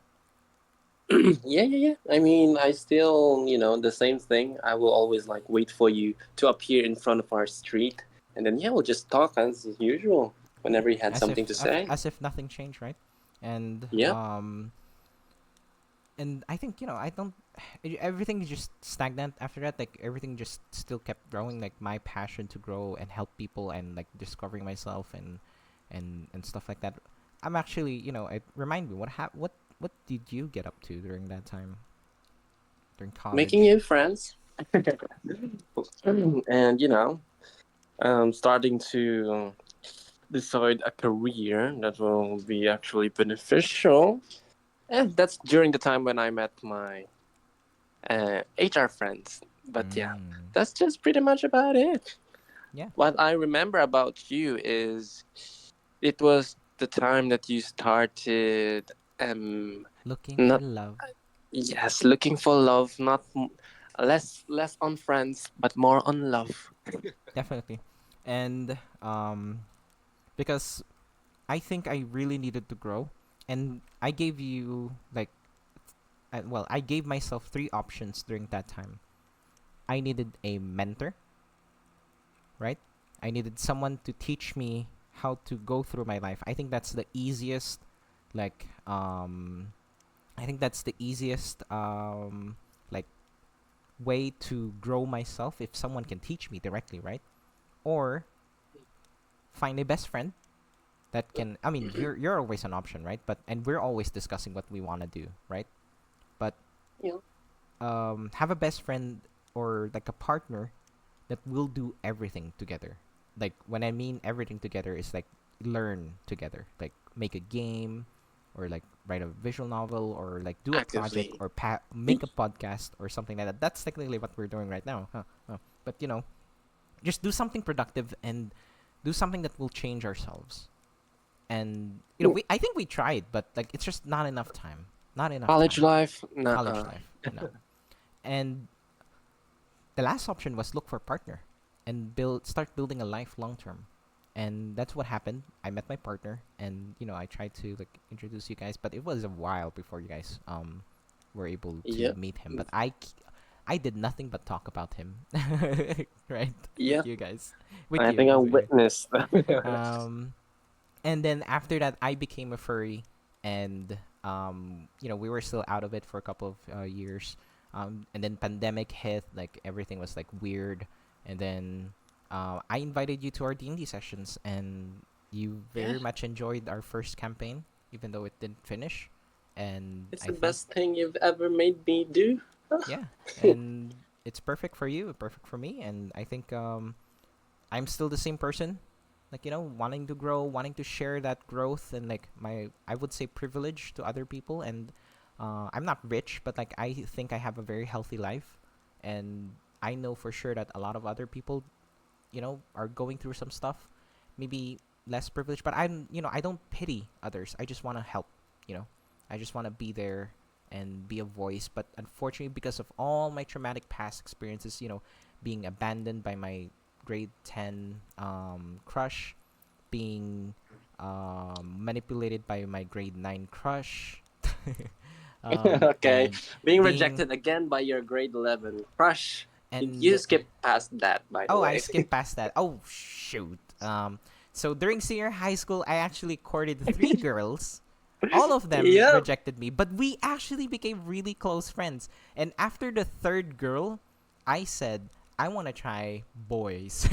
B: Yeah, yeah, yeah. I mean, I still, the same thing. I will always like wait for you to appear in front of our street, and then yeah, we'll just talk as usual
A: Yeah,
B: whenever you had
A: as
B: something
A: if
B: to say.
A: as if nothing changed, right? And
B: Yep.
A: I think I don't. Everything is just stagnant after that. Like, everything just still kept growing. Like, my passion to grow and help people and like discovering myself and stuff like that. I'm actually, it remind me what did you get up to during that time during
B: Making
A: college?
B: new friends, and starting to decide a career that will be actually beneficial. And that's during the time when I met my HR friends. But yeah,
A: Mm,
B: that's just pretty much about it.
A: yeah,
B: What I remember about you is it was the time that you started,
A: looking for
B: not
A: love.
B: yes, looking for love, not less on friends, but more on love.
A: Definitely, and because I think I really needed to grow, and I gave you like, I gave myself three options during that time. I needed a mentor, right? I needed someone to teach me how to go through my life. I think that's the easiest, like, I think that's the easiest, like, way to grow myself if someone can teach me directly, right? Or find a best friend that can. I mean, you're always an option, right? But and we're always discussing what we want to do, right? But
B: Yeah.
A: have a best friend or like a partner that will do everything together. Like, when I mean everything together is like learn together, like make a game, or like write a visual novel, or like do a project,
B: Actively.
A: or make a podcast or something like that. That's technically what we're doing right now, huh? But just do something productive and do something that will change ourselves. And I think we tried, but like it's just not enough time. Not enough
B: College
A: time.
B: life,
A: College
B: nah.
A: life, no. And the last option was look for a partner and start building a life long term. And that's what happened. I met my partner, and I tried to like introduce you guys, but it was a while before you guys were able to
B: Yep.
A: meet him. But I did nothing but talk about him, right? With
B: Yep.
A: you guys, with
B: I
A: you
B: think I
A: guys, with you.
B: witnessed.
A: Um, and then after that, I became a furry, and we were still out of it for a couple of years. And then pandemic hit, like everything was like weird, and then I invited you to our D&D sessions, and you
B: Yeah,
A: very much enjoyed our first campaign, even though it didn't finish. And
B: it's
A: I
B: the
A: think,
B: best thing you've ever made me do.
A: yeah, and it's perfect for you, perfect for me, and I think I'm still the same person, like wanting to grow, wanting to share that growth and like my, I would say, privilege to other people. And I'm not rich, but like I think I have a very healthy life, and I know for sure that a lot of other people, are going through some stuff, maybe less privileged. But I don't pity others. I just want to help. You know, I just want to be there and be a voice. But unfortunately, because of all my traumatic past experiences, being abandoned by my grade 10 crush, being manipulated by my grade 9 crush,
B: Okay,
A: and
B: being
A: being
B: rejected again by your grade 11 crush. You
A: and
B: skip past that, by the
A: oh, I
B: way.
A: skipped past that. Oh shoot. So during senior high school, I actually courted 3 girls. All of them
B: Yep.
A: rejected me, but we actually became really close friends. And after the third girl, I said, I want to try boys.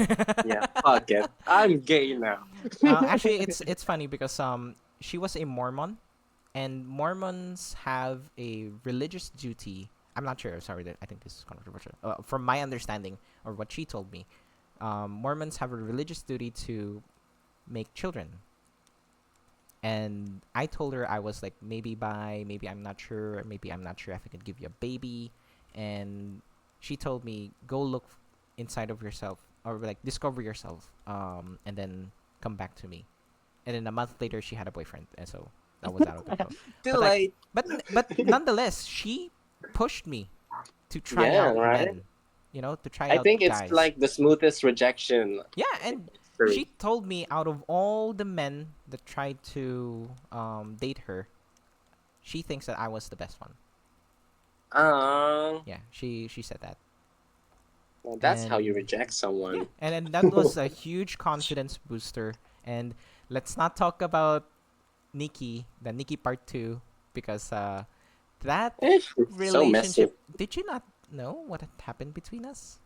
B: Yeah. Fuck it. I'm gay now.
A: Actually, it's funny because she was a Mormon, and Mormons have a religious duty. I'm not sure. Sorry, I think this is controversial. From my understanding or what she told me, Mormons have a religious duty to make children. And I told her I was like maybe bi, maybe I'm not sure, maybe I'm not sure if I could give you a baby. And she told me go look inside of yourself or like discover yourself, and then come back to me. And then a month later, she had a boyfriend, and so that was out of control.
B: Too
A: But like,
B: late.
A: but nonetheless, she pushed me to try
B: Yeah,
A: out
B: right?
A: men, to try
B: I
A: out
B: think it's
A: guys.
B: like the smoothest rejection
A: Yeah,
B: in
A: and she
B: history.
A: told me out of all the men that tried to date her, she thinks that I was the best one.
B: Ah,
A: Yeah, she said that,
B: well, that's how you
A: and
B: reject
A: yeah,
B: someone.
A: and then that was a huge confidence booster. And let's not talk about Nikki, the Nikki part 2, because that
B: It's so messy.
A: relationship. Did you not know what had happened between us?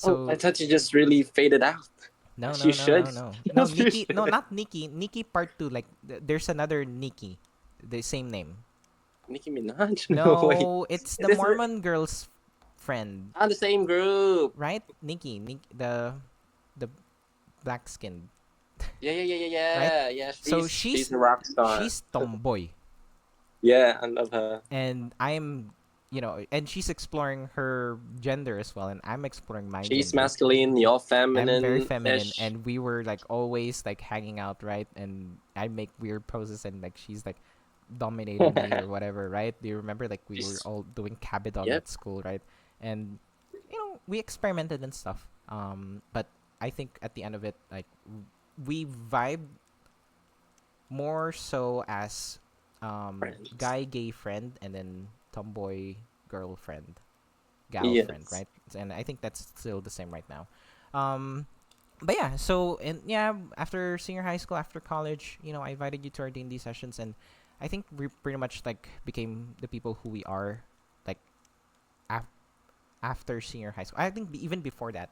B: Oh, I
A: So
B: thought you just really faded out.
A: no,
B: As you
A: no, no,
B: should.
A: no, no, no.
B: As you
A: Nikki, no,
B: should.
A: not Nikki. Nikki part 2. Like there's another Nikki, the same name.
B: Nicki Minaj? No, wait.
A: No, it's the
B: It is
A: Mormon girl's friend,
B: on the same group.
A: right? Nikki, the black skinned,
B: Yeah, yeah, yeah, yeah,
A: right?
B: yeah. Yeah,
A: So
B: she's a rock star.
A: she's tomboy,
B: Yeah, I love her.
A: and I'm, and she's exploring her gender as well, and I'm exploring my
B: She's
A: gender.
B: masculine, you're
A: I'm very feminine,
B: feminine-ish.
A: and we were like always like hanging out, right? And I make weird poses, and like she's like dominating me or whatever, right? Do you remember like we were
B: She's,
A: all doing cabidon
B: yep.
A: at school, right? And we experimented and stuff. But I think at the end of it, like we vibe more so as
B: Friends.
A: guy gay friend and then tomboy girlfriend, gal friend,
B: Yes.
A: right? And I think that's still the same right now. Um, but yeah, so and yeah, after senior high school, after college, I invited you to our D&D sessions, and I think we pretty much like became the people who we are, like af- after senior high school. I think even before that,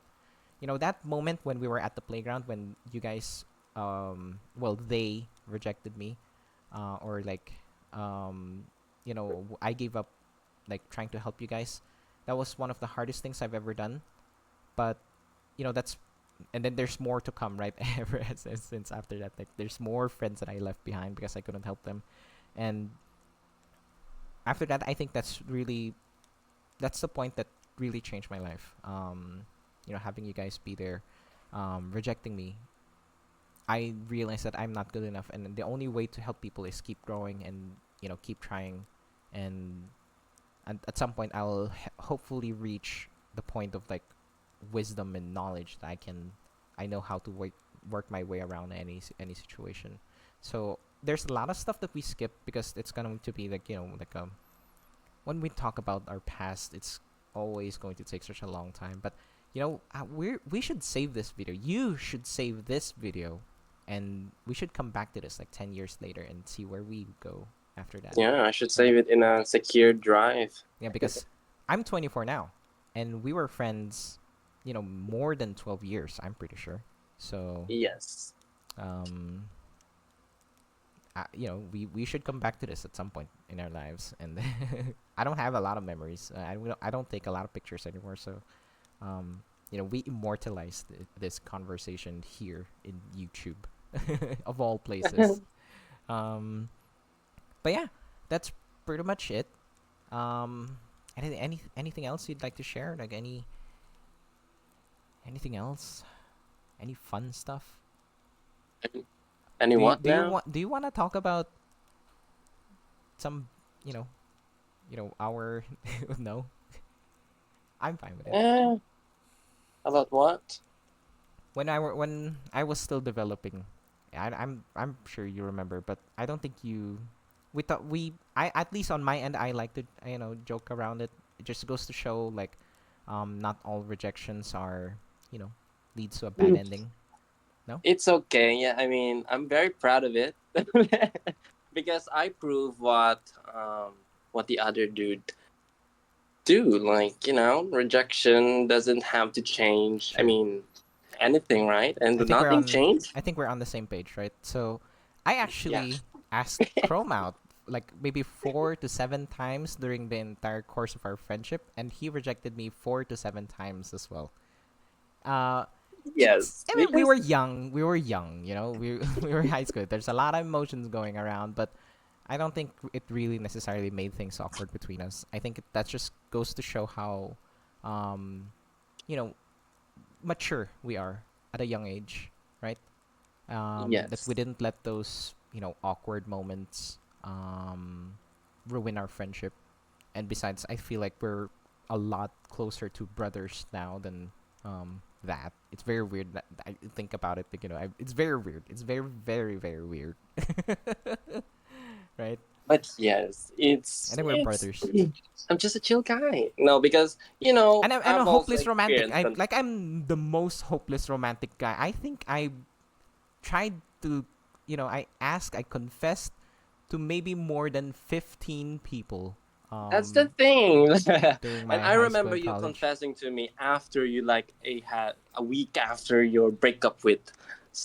A: that moment when we were at the playground when you guys, well, they rejected me, or like, I gave up like trying to help you guys. That was one of the hardest things I've ever done. But that's and then there's more to come, right? Ever since after that, like there's more friends that I left behind because I couldn't help them. And after that, I think that's the point that really changed my life. Having you guys be there, rejecting me, I realized that I'm not good enough, and the only way to help people is keep growing and keep trying, and at some point I'll hopefully reach the point of like wisdom and knowledge that I know how to work my way around any situation. So there's a lot of stuff that we skip because it's going to be like like when we talk about our past, it's always going to take such a long time. But we should save this video. You should save this video, and we should come back to this like 10 years later and see where we go after that,
B: Yeah, I should
A: right?
B: save it in a secure drive.
A: Yeah, because I'm 24 now, and we were friends, more than 12 years. I'm pretty sure. So,
B: Yes.
A: um, we should come back to this at some point in our lives. And I don't have a lot of memories. I don't take a lot of pictures anymore. So, we immortalized this conversation here in YouTube, of all places. Um, but yeah, that's pretty much it. Um, anything else you'd like to share? Like anything else? Any fun stuff?
B: Any what now?
A: Do you want to talk about some you know our no? I'm fine with it.
B: Eh, about what?
A: When I was still developing, I'm sure you remember, but I don't think you. We thought I at least on my end I like to joke around it. It just goes to show like, not all rejections are you know leads to a bad ending. No,
B: It's okay. Yeah, I mean, I'm very proud of it because I prove what the other dude do. Like, rejection doesn't have to change. I
A: true.
B: mean, anything, right? And
A: I think we're
B: nothing
A: on.
B: changed.
A: I think we're on the same page, right? So, I
B: Yeah.
A: actually asked Chrome out like maybe 4 to 7 times during the entire course of our friendship, and he rejected me 4 to 7 times as well. It's.
B: Yes,
A: I mean, we were
B: because
A: young. We were young. We we were high school. There's a lot of emotions going around, but I don't think it really necessarily made things awkward between us. I think that just goes to show how, um, you know, mature we are at a young age, right? That we
B: yes,
A: didn't let those awkward moments ruin our friendship. And besides, I feel like we're a lot closer to brothers now than that. It's very weird that I think about it. Like, it's very weird. It's very, very, very weird, right?
B: but yes,
A: I
B: it's
A: think we're
B: it's.
A: brothers.
B: I'm just a chill guy. No, because
A: And I'm a
B: I've also
A: hopeless romantic.
B: experienced some.
A: I'm the most hopeless romantic guy. I think I tried to, I asked, I confessed to maybe more than 15 people
B: That's the
A: um,
B: thing.
A: during
B: And
A: my
B: I
A: high school
B: remember
A: and
B: you
A: college.
B: confessing to me after you like had a week after your breakup with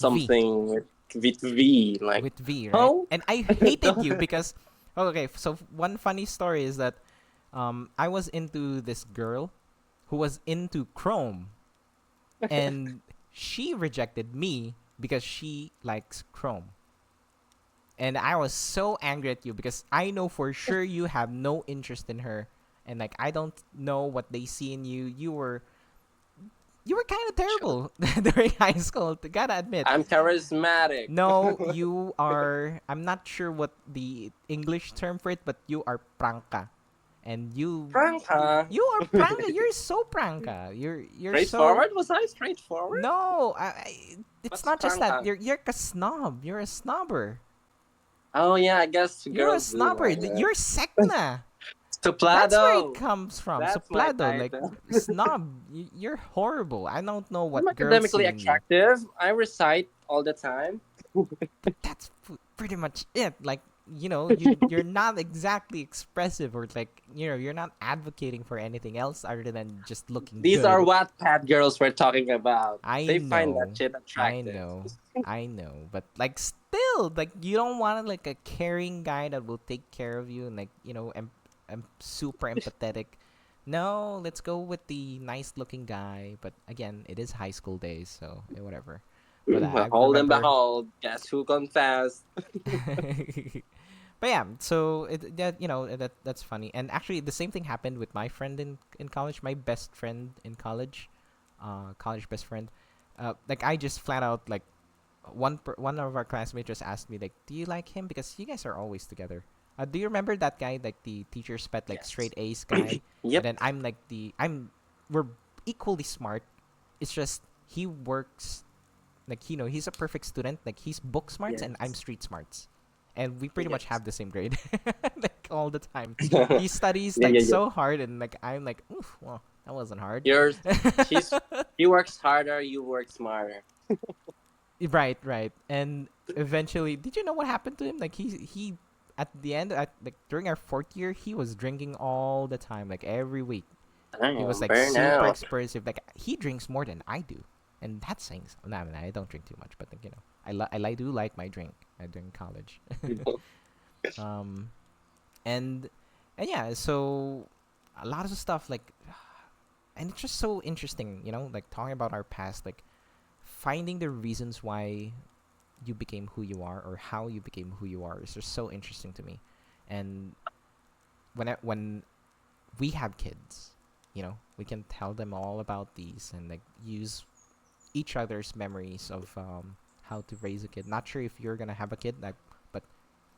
A: V.
B: something with V. Like,
A: With V, right?
B: oh,
A: And I hated you because. Oh, okay, so one funny story is that I was into this girl who was into Krome, and she rejected me because she likes Krome. And I was so angry at you because I know for sure you have no interest in her, and like I don't know what they see in you. You were kind of terrible during high school. Gotta admit.
B: I'm charismatic.
A: No, you are. I'm not sure what the English term for it, but you are prangka, and
B: Frank, huh?
A: you are prangka. You're so prangka. You're so.
B: Straightforward? Was I straightforward?
A: No, it's
B: What's
A: not just
B: Frank,
A: that.
B: huh?
A: You're a snob. You're a snobber.
B: Oh yeah, I guess
A: You're a
B: girls do
A: snobber.
B: like that.
A: You're sekna. That's where it
B: Suplado.
A: comes from.
B: That's my
A: Suplado, like
B: title.
A: snob. You're horrible. I don't know
B: I'm
A: what girls
B: academically
A: see in you,
B: attractive. I recite all the time.
A: but that's pretty much it. Like you're not exactly expressive, or like you're not advocating for anything else other than just looking
B: These are
A: good.
B: what Wattpad girls we're talking about.
A: I
B: They find that
A: know,
B: shit
A: I
B: attractive.
A: know, I know, but like still, like you don't want like a caring guy that will take care of you and like super empathetic. No, let's go with the nice looking guy. But again, it is high school days, so whatever. But I
B: Behold and
A: remember.
B: behold, guess who confessed?
A: But yeah, so that's funny. And actually, the same thing happened with my friend in college. My best friend in college, college best friend. Like I just flat out like one of our classmates just asked me like, "Do you like him?" Because you guys are always together. Do you remember that guy, like the teacher's pet, like
B: Yes.
A: straight A's guy? And
B: Yep.
A: then I'm like we're equally smart. It's just he works like he's a perfect student. Like he's book smarts and I'm
B: Yes.
A: street smarts, and we pretty much
B: Yes.
A: have the same grade, like all the time.
B: Yeah,
A: He studies
B: yeah,
A: like
B: yeah.
A: so hard, and like I'm like, oof, well, that wasn't hard.
B: Yours. She's. He works harder. You work smarter.
A: Right, right. And eventually, did you know what happened to him? Like he at the end, like during our fourth year, he was drinking all the time, like every week. He was
B: Damn,
A: like
B: burn
A: super
B: out.
A: expressive. Like he drinks more than I do, and that's saying no, I mean, I don't drink too much, but like, do like my drink during college. um, and yeah, so a lot of stuff like, and it's just so interesting, like talking about our past, like finding the reasons why you became who you are or how you became who you are is just so interesting to me. And when we have kids, we can tell them all about these and like use each other's memories of how to raise a kid. Not sure if you're gonna have a kid, like, but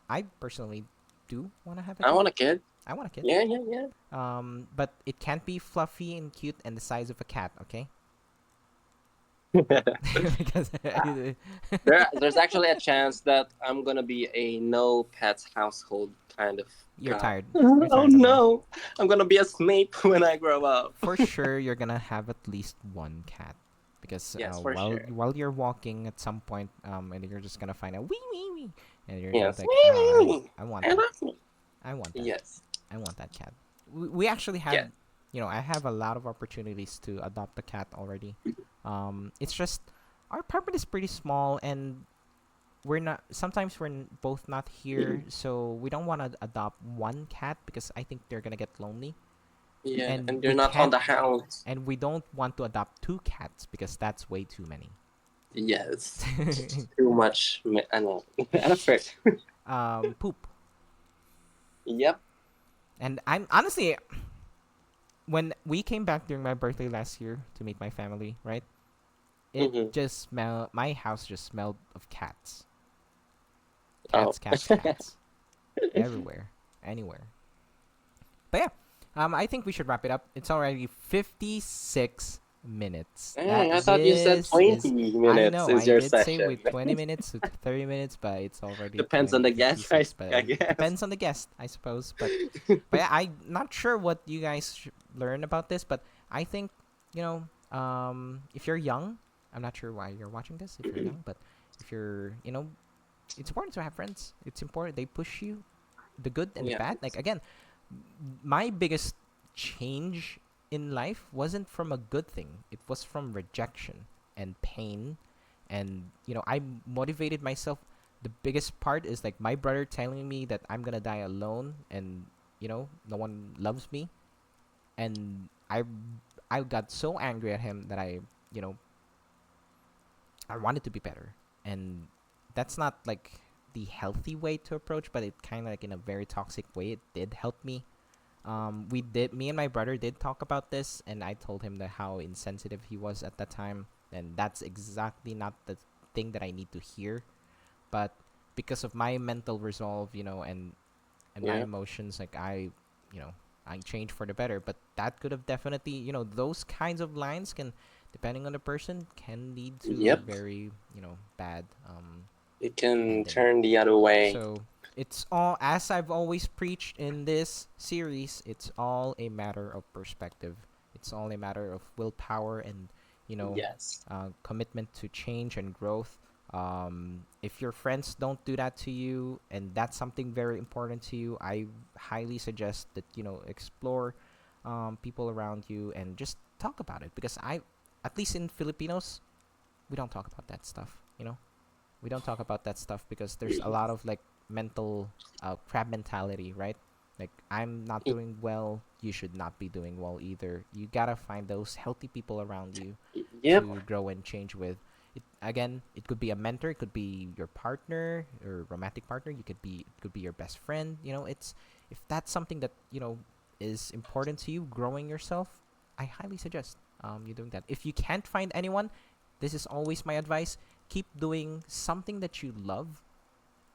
A: I personally do want to have a
B: I
A: kid.
B: want a kid.
A: I want a kid.
B: Yeah, yeah, yeah.
A: But it can't be fluffy and cute and the size of a cat, okay? Because
B: There's actually a chance that I'm gonna be a no pets household kind of
A: you're
B: guy.
A: tired. You're
B: Oh
A: tired of them.
B: no, I'm gonna be a Snape when I grow up.
A: For sure, you're gonna have at least one cat, because
B: Yes, for
A: while
B: sure.
A: you're walking at some point, and you're just gonna find a wee wee wee, and you're gonna be
B: Yes.
A: like, oh, I want
B: I
A: that.
B: love me.
A: I want that.
B: Yes.
A: I want that cat. We actually have,
B: Yeah.
A: I have a lot of opportunities to adopt a cat already. It's just our apartment is pretty small, and we're not. Sometimes both not here, so we don't want to adopt one cat because I think they're gonna get lonely,
B: Yeah,
A: and
B: and
A: we
B: you're not on
A: can't,
B: the house.
A: and we don't want to adopt two cats because that's way too many.
B: Yes. Too much. I know. I'm afraid.
A: Poop.
B: Yep.
A: And I'm honestly, when we came back during my birthday last year to meet my family, right? It
B: Mm-hmm.
A: just smelled. My house just smelled of cats.
B: Oh.
A: Cats, cats, cats. Everywhere. Anywhere. But yeah. I think we should wrap it up. It's already 56 minutes.
B: Hey, I thought you said
A: This is
B: 20
A: I
B: minutes
A: know.
B: is
A: I
B: your
A: did say
B: session.
A: with 20 minutes to 30 minutes, but it's already
B: Depends on the guest, right?
A: 56. But
B: I
A: it
B: guess.
A: depends on the guest, I suppose. But yeah, I'm not sure what you guys learn about this, but I think, if you're young, I'm not sure why you're watching this if you're young, but if you're, it's important to have friends. It's important. They push you, the good and the
B: Yeah.
A: bad. Like, again, my biggest change in life wasn't from a good thing. It was from rejection and pain. And, I motivated myself. The biggest part is like my brother telling me that I'm gonna die alone and, no one loves me. And I got so angry at him that you know, I wanted to be better. And that's not like the healthy way to approach, but it kind of like in a very toxic way, it did help me. Me and my brother did talk about this, and I told him that how insensitive he was at that time, and that's exactly not the thing that I need to hear. But because of my mental resolve, and my
B: Yeah.
A: emotions, like you know, I changed for the better. But that could have definitely, those kinds of lines can, depending on the person, can lead to a
B: Yep.
A: very, bad
B: It can
A: ending.
B: turn the other way.
A: So it's all, as I've always preached in this series, it's all a matter of perspective. It's all a matter of willpower and,
B: Yes.
A: commitment to change and growth. If your friends don't do that to you, and that's something very important to you, I highly suggest that explore people around you and just talk about it, because at least in Filipinos, we don't talk about that stuff. We don't talk about that stuff because there's a lot of like mental crab mentality, right? Like, I'm not doing well, you should not be doing well either. You gotta find those healthy people around you
B: Yep.
A: to grow and change with. It could be a mentor, it could be your partner or romantic partner. It could be your best friend. It's, if that's something that is important to you, growing yourself, I highly suggest you doing that. If you can't find anyone, this is always my advice: keep doing something that you love,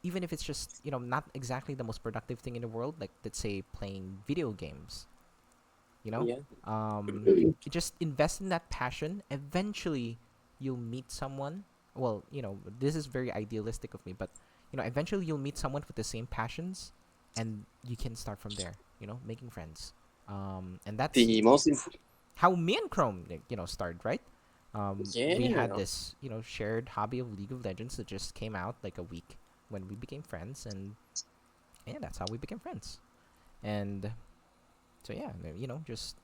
A: even if it's just not exactly the most productive thing in the world, like let's say playing video games. you know
B: Yeah.
A: just invest in that passion. Eventually you'll meet someone. Well, this is very idealistic of me, but eventually you'll meet someone with the same passions, and you can start from there, making friends. And that's
B: The most.
A: how me and Chrome, started, right? We had
B: Yeah.
A: this, shared hobby of League of Legends that just came out like a week when we became friends, and that's how we became friends. And so yeah, just,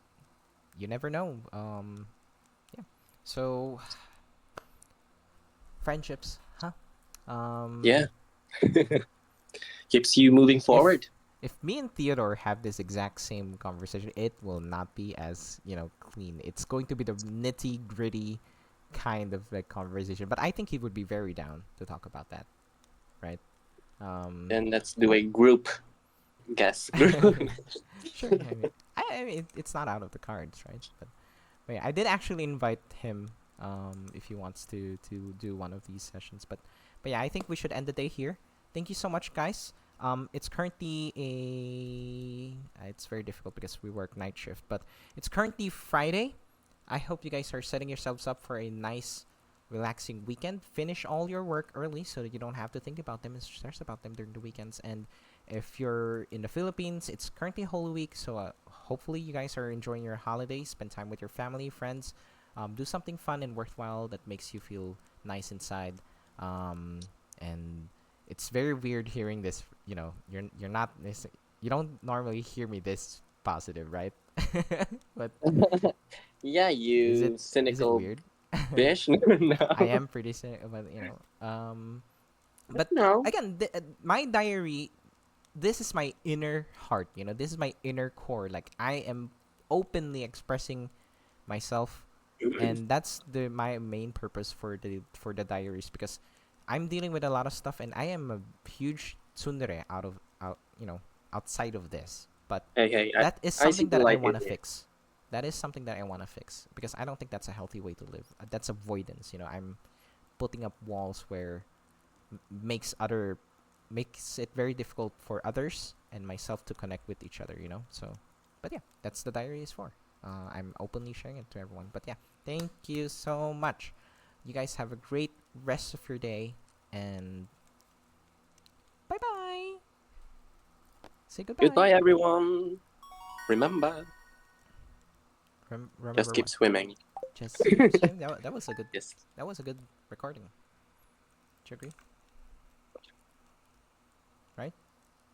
A: you never know. Yeah. So friendships, huh?
B: Yeah.
A: Um,
B: Keeps you moving
A: if
B: forward.
A: if me and Theodore have this exact same conversation, it will not be as clean. It's going to be the nitty gritty kind of like conversation. But I think he would be very down to talk about that, right? Um,
B: Then let's do a group. guess.
A: Sure. I mean it's not out of the cards, right? But yeah, I did actually invite him if he wants to do one of these sessions. But yeah, I think we should end the day here. Thank you so much, guys. It's currently it's very difficult because we work night shift, but it's currently Friday. I hope you guys are setting yourselves up for a nice, relaxing weekend. Finish all your work early so that you don't have to think about them and stress about them during the weekends. And if you're in the Philippines, it's currently Holy Week, so hopefully you guys are enjoying your holidays. Spend time with your family, friends. Do something fun and worthwhile that makes you feel nice inside. And it's very weird hearing this. You know, you're not this. You don't normally hear me this positive, right? But
B: Yeah,
A: is it
B: you
A: is it
B: cynical
A: weird?
B: bitch.
A: I
B: No.
A: am pretty but but
B: No.
A: again, my diary. This is my inner heart. You know, this is my inner core. Like I am openly expressing myself, and that's my main purpose for the diaries because I'm dealing with a lot of stuff, and I am a huge tsundere out outside of this. But
B: Hey, hey,
A: that is
B: I see
A: something
B: the
A: that I
B: light in
A: want to
B: you.
A: fix. That is something that I want to fix because I don't think that's a healthy way to live. That's avoidance. You know, I'm putting up walls where makes it very difficult for others and myself to connect with each other. So but yeah, that's the diary is for. I'm openly sharing it to everyone. But yeah, thank you so much. You guys have a great rest of your day, and bye bye. Say goodbye.
B: Goodbye, everyone. Remember, just
A: Remember
B: keep
A: what?
B: swimming.
A: Just keep swimming. That was a good.
B: Yes.
A: That was a good recording. Do you agree? Right?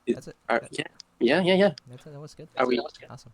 B: It-
A: That's it.
B: yeah, yeah, yeah, yeah.
A: That was good.
B: Are we?
A: Awesome.